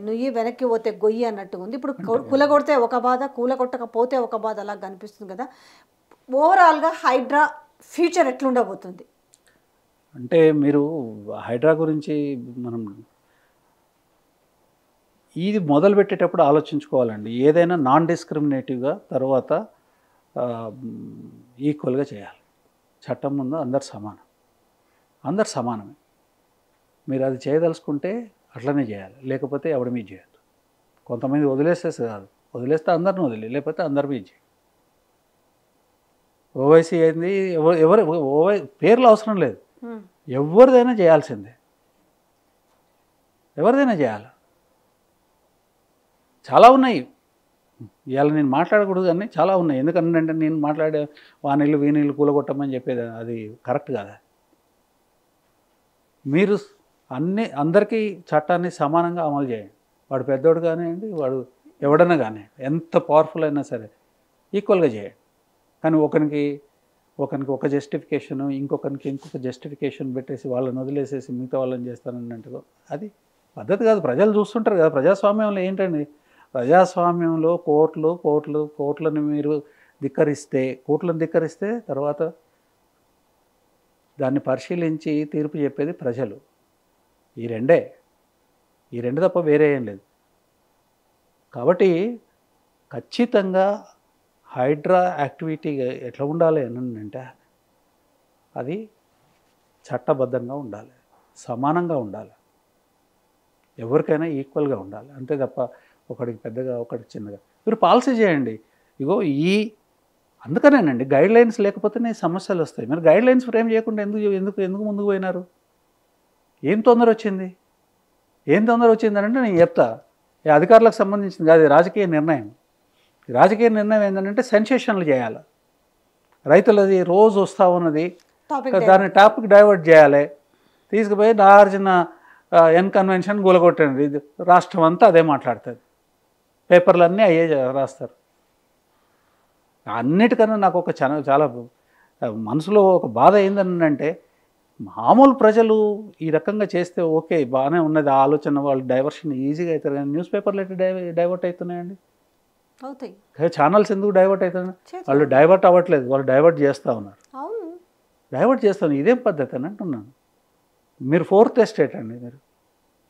నుయ్యి, వెనక్కి పోతే గొయ్యి అన్నట్టు ఉంది. ఇప్పుడు కూలగొడితే ఒక బాధ, కూలగొట్టకపోతే ఒక బాధ అలా కనిపిస్తుంది కదా. ఓవరాల్గా హైడ్రా ఫ్యూచర్ ఎట్లుండబోతుంది? అంటే మీరు హైడ్రా గురించి మనం ఇది మొదలు పెట్టేటప్పుడు ఆలోచించుకోవాలండి. ఏదైనా నాన్ డిస్క్రిమినేటివ్గా, తర్వాత ఈక్వల్గా చేయాలి. చట్టం ముందు అందరు సమానం, అందరు సమానమే. మీరు అది చేయదలుచుకుంటే అట్లనే చేయాలి, లేకపోతే ఎవరి మీద చేయద్దు. కొంతమంది వదిలేస్తే కాదు, వదిలేస్తే అందరిని వదిలే, లేకపోతే అందరి మీద చేయాలి. ఓవైసీ అయింది, ఎవరు పేర్లు అవసరం లేదు, ఎవరిదైనా చేయాల్సిందే, ఎవరిదైనా చేయాలి. చాలా ఉన్నాయి, ఇవాళ నేను మాట్లాడకూడదు కానీ చాలా ఉన్నాయి. ఎందుకంటే నేను మాట్లాడే వానీళ్ళు వీనీళ్ళు కూలగొట్టమని చెప్పేది అది కరెక్ట్ కాదా. మీరు అందరికీ చట్టాన్ని సమానంగా అమలు చేయండి. వాడు పెద్దోడు కానివ్వండి, వాడు ఎవడన్నా కానీ, ఎంత పవర్ఫుల్ అయినా సరే ఈక్వల్గా చేయండి. కానీ ఒకరికి ఒక జస్టిఫికేషను, ఇంకొక జస్టిఫికేషన్ పెట్టేసి వాళ్ళని వదిలేసేసి మిగతా వాళ్ళని చేస్తానన్నట్టుగా అది పద్ధతి కాదు. ప్రజలు చూస్తుంటారు కదా. ప్రజాస్వామ్యంలో ఏంటండి, ప్రజాస్వామ్యంలో కోర్టులను మీరు కోర్టులను ధిక్కరిస్తే తర్వాత దాన్ని పరిశీలించి తీర్పు చెప్పేది ప్రజలు. ఈ రెండు తప్ప వేరే ఏం లేదు. కాబట్టి ఖచ్చితంగా హైడ్రా యాక్టివిటీ ఎట్లా ఉండాలి అని అంటే అది చట్టబద్ధంగా ఉండాలి, సమానంగా ఉండాలి, ఎవరికైనా ఈక్వల్గా ఉండాలి. అంతే తప్ప ఒకడికి పెద్దగా ఒకడికి చిన్నగా. మీరు పాలసీ చేయండి. ఇగో అందుకనేనండి గైడ్లైన్స్ లేకపోతేనే సమస్యలు వస్తాయి. మీరు గైడ్లైన్స్ ఫ్రేమ్ చేయకుండా ఎందుకు ముందుకు పోయినారు? ఏం తొందర వచ్చింది అని అంటే నేను చెప్తా. అధికారులకు సంబంధించింది కాదు, రాజకీయ నిర్ణయం. రాజకీయ నిర్ణయం ఏంటంటే సెన్సేషన్లు చేయాలి. రైతులది రోజు వస్తూ ఉన్నది, దాన్ని టాపిక్ డైవర్ట్ చేయాలి. తీసుకుపోయి నాగార్జున ఎన్ కన్వెన్షన్ కూలగొట్టండి, రాష్ట్రం అంతా అదే మాట్లాడుతుంది, పేపర్లన్నీ అయ్యే రాస్తారు. అన్నిటికన్నా నాకు చాలా మనసులో ఒక బాధ ఏంటంటే మామూలు ప్రజలు ఈ రకంగా చేస్తే ఓకే బాగానే ఉన్నది ఆ ఆలోచన, వాళ్ళు డైవర్షన్ ఈజీగా అవుతారు. కానీ న్యూస్ పేపర్లు ఎట్లా డైవర్ట్ అవుతున్నాయండి? అవుతాయి. ఛానల్స్ ఎందుకు డైవర్ట్ అవుతున్నాయి? వాళ్ళు డైవర్ట్ అవ్వట్లేదు, వాళ్ళు డైవర్ట్ చేస్తూ ఉన్నారు. డైవర్ట్ చేస్తాను, ఇదేం పద్ధతి అని అంటున్నాను. మీరు ఫోర్త్ ఎస్టేట్ అండి, మీరు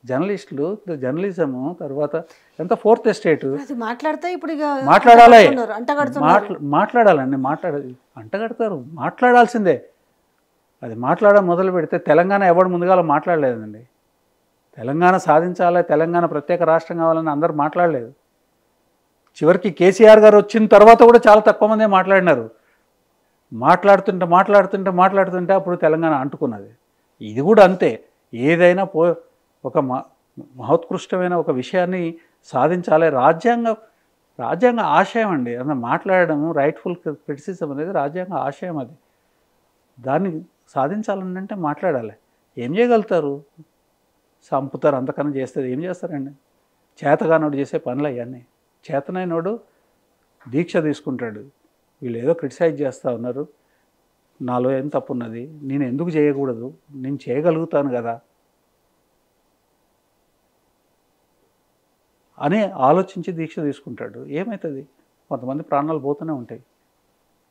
జర్నలిస్టులు, జర్నలిజము తర్వాత ఎంత ఫోర్త్ ఎస్టేట్ మాట్లాడితే ఇప్పుడు మాట్లాడాలి, మాట్లాడాలండి, అంటగడతారు, మాట్లాడాల్సిందే. అది మొదలు పెడితే తెలంగాణ ఎవడు ముందుగా మాట్లాడలేదండి. తెలంగాణ సాధించాలి, తెలంగాణ ప్రత్యేక రాష్ట్రం కావాలని అందరూ మాట్లాడలేదు. చివరికి కేసీఆర్ గారు వచ్చిన తర్వాత కూడా చాలా తక్కువ మందే మాట్లాడినారు. మాట్లాడుతుంటే అప్పుడు తెలంగాణ అంటుకున్నది. ఇది కూడా అంతే. ఏదైనా ఒక మహోత్కృష్టమైన ఒక విషయాన్ని సాధించాలి, రాజ్యాంగ ఆశయం అండి. అన్న మాట్లాడడం, రైట్ఫుల్ క్రిటిసిజం అనేది రాజ్యాంగ ఆశయం. అది దాన్ని సాధించాలంటే మాట్లాడాలి. ఏం చేయగలుగుతారు? చంపుతారు, అంతకన్నా చేస్తుంది ఏం చేస్తారండి? చేతగానోడు చేసే పనులు అవన్నీ. చేతనైనోడు దీక్ష తీసుకుంటాడు. వీళ్ళు ఏదో క్రిటిసైజ్ చేస్తూ ఉన్నారు, నాలో ఏం తప్పు ఉన్నది, నేను ఎందుకు చేయకూడదు, నేను చేయగలుగుతాను కదా అని ఆలోచించి దీక్ష తీసుకుంటాడు. ఏమవుతుంది? కొంతమంది ప్రాణాలు పోతూనే ఉంటాయి.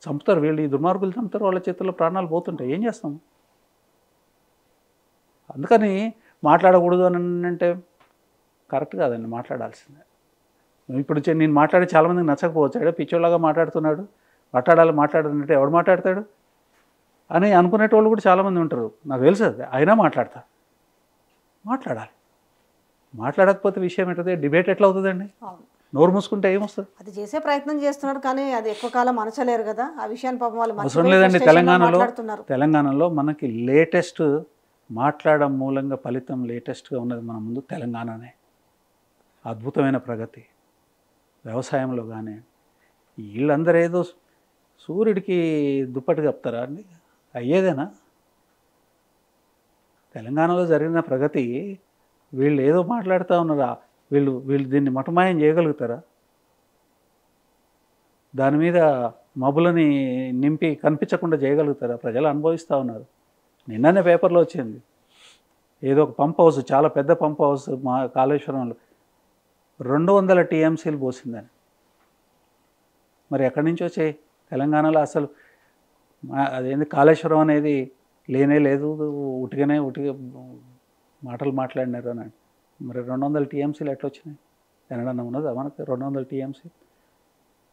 చంపుతారు, వీళ్ళు ఈ దుర్మార్గులు చంపుతారు, వాళ్ళ చేతుల్లో ప్రాణాలు పోతుంటాయి. ఏం చేస్తాం? అందుకని మాట్లాడకూడదు అని అంటే కరెక్ట్ కాదండి, మాట్లాడాల్సిందే. ఇప్పుడు నేను మాట్లాడే చాలామందికి నచ్చకపోవచ్చు, పిచ్చోళ్ళగా మాట్లాడుతున్నాడు, మాట్లాడాలంటే ఎవడు మాట్లాడతాడు అని అనుకునేటోళ్ళు కూడా చాలామంది ఉంటారు, నాకు తెలుసు. అయినా మాట్లాడాలి. మాట్లాడకపోతే విషయం ఏంటంటే డిబేట్ ఎట్లా అవుతుందండి? నోరు మూసుకుంటే ఏమొస్తుంది? అది చేసే ప్రయత్నం చేస్తున్నారు, కానీ అది ఎక్కువ కాలం అనచలేరు కదా. ఆ విషయాన్ని పాపం వాళ్ళు అవసరం మర్చిపోయి లేదండి. frustration లో మాట్లాడుతున్నారు. తెలంగాణలో మనకి లేటెస్ట్ మాట్లాడడం మూలంగా ఫలితం లేటెస్ట్గా ఉన్నది మన ముందు తెలంగాణనే. అద్భుతమైన ప్రగతి వ్యవసాయంలో కానీ. వీళ్ళందరూ ఏదో సూర్యుడికి దుప్పటి కప్తారా అండి? అయ్యేదేనా? తెలంగాణలో జరిగిన ప్రగతి వీళ్ళు ఏదో మాట్లాడుతూ ఉన్నారా? వీళ్ళు దీన్ని మటమాయం చేయగలుగుతారా? దాని మీద మబ్బులని నింపి కనిపించకుండా చేయగలుగుతారా? ప్రజలు అనుభవిస్తూ ఉన్నారు. నిన్ననే పేపర్లో వచ్చింది, ఏదో ఒక పంప్ హౌస్, చాలా పెద్ద పంప్ హౌస్ మా కాళేశ్వరంలో 200 టీఎంసీలు పోసిందని. మరి ఎక్కడి నుంచి వచ్చాయి? తెలంగాణలో అసలు అదేంది కాళేశ్వరం అనేది లేనే లేదు, ఉట్టిగా మాటలు మాట్లాడినారు అని. మరి 200 టీఎంసీలు ఎట్లా వచ్చినాయి? ఎన్నడన్నా ఉన్నదా మనకి 200 టీఎంసీ?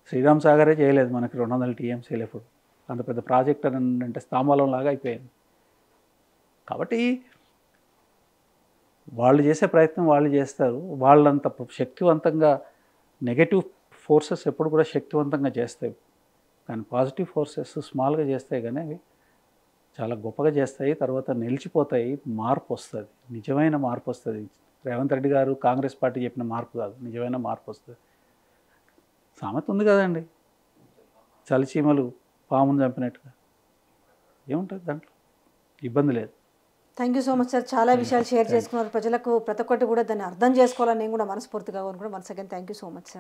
శ్రీరామ్ సాగరే చేయలేదు మనకి 200 టీఎంసీలు ఎప్పుడు. అంత పెద్ద ప్రాజెక్ట్ అని అంటే స్తంభాలం లాగా అయిపోయింది. కాబట్టి వాళ్ళు చేసే ప్రయత్నం వాళ్ళు చేస్తారు. వాళ్ళంత శక్తివంతంగా నెగటివ్ ఫోర్సెస్ ఎప్పుడు కూడా శక్తివంతంగా చేస్తాయి, కానీ పాజిటివ్ ఫోర్సెస్ స్మాల్గా చేస్తాయి, కానీ అవి చాలా గొప్పగా చేస్తాయి. తర్వాత నిలిచిపోతాయి. మార్పు వస్తుంది, నిజమైన మార్పు వస్తుంది. రేవంత్ రెడ్డి గారు కాంగ్రెస్ పార్టీ చెప్పిన మార్పు కాదు, నిజమైన మార్పు వస్తుంది. సామెత ఉంది కదండి, చలిచీమలు పామును చంపినట్టుగా. ఏముంటుంది దాంట్లో? ఇబ్బంది లేదు. Thank you so much sir. చాలా విషయాలు షేర్ చేసుకున్నారు. ప్రజలకు ప్రతి ఒక్కటి కూడా దాన్ని అర్థం చేసుకోవాలని నేను కూడా మనస్ఫూర్తిగా కోరుకుంటున్నాను. Once again thank you so much sir.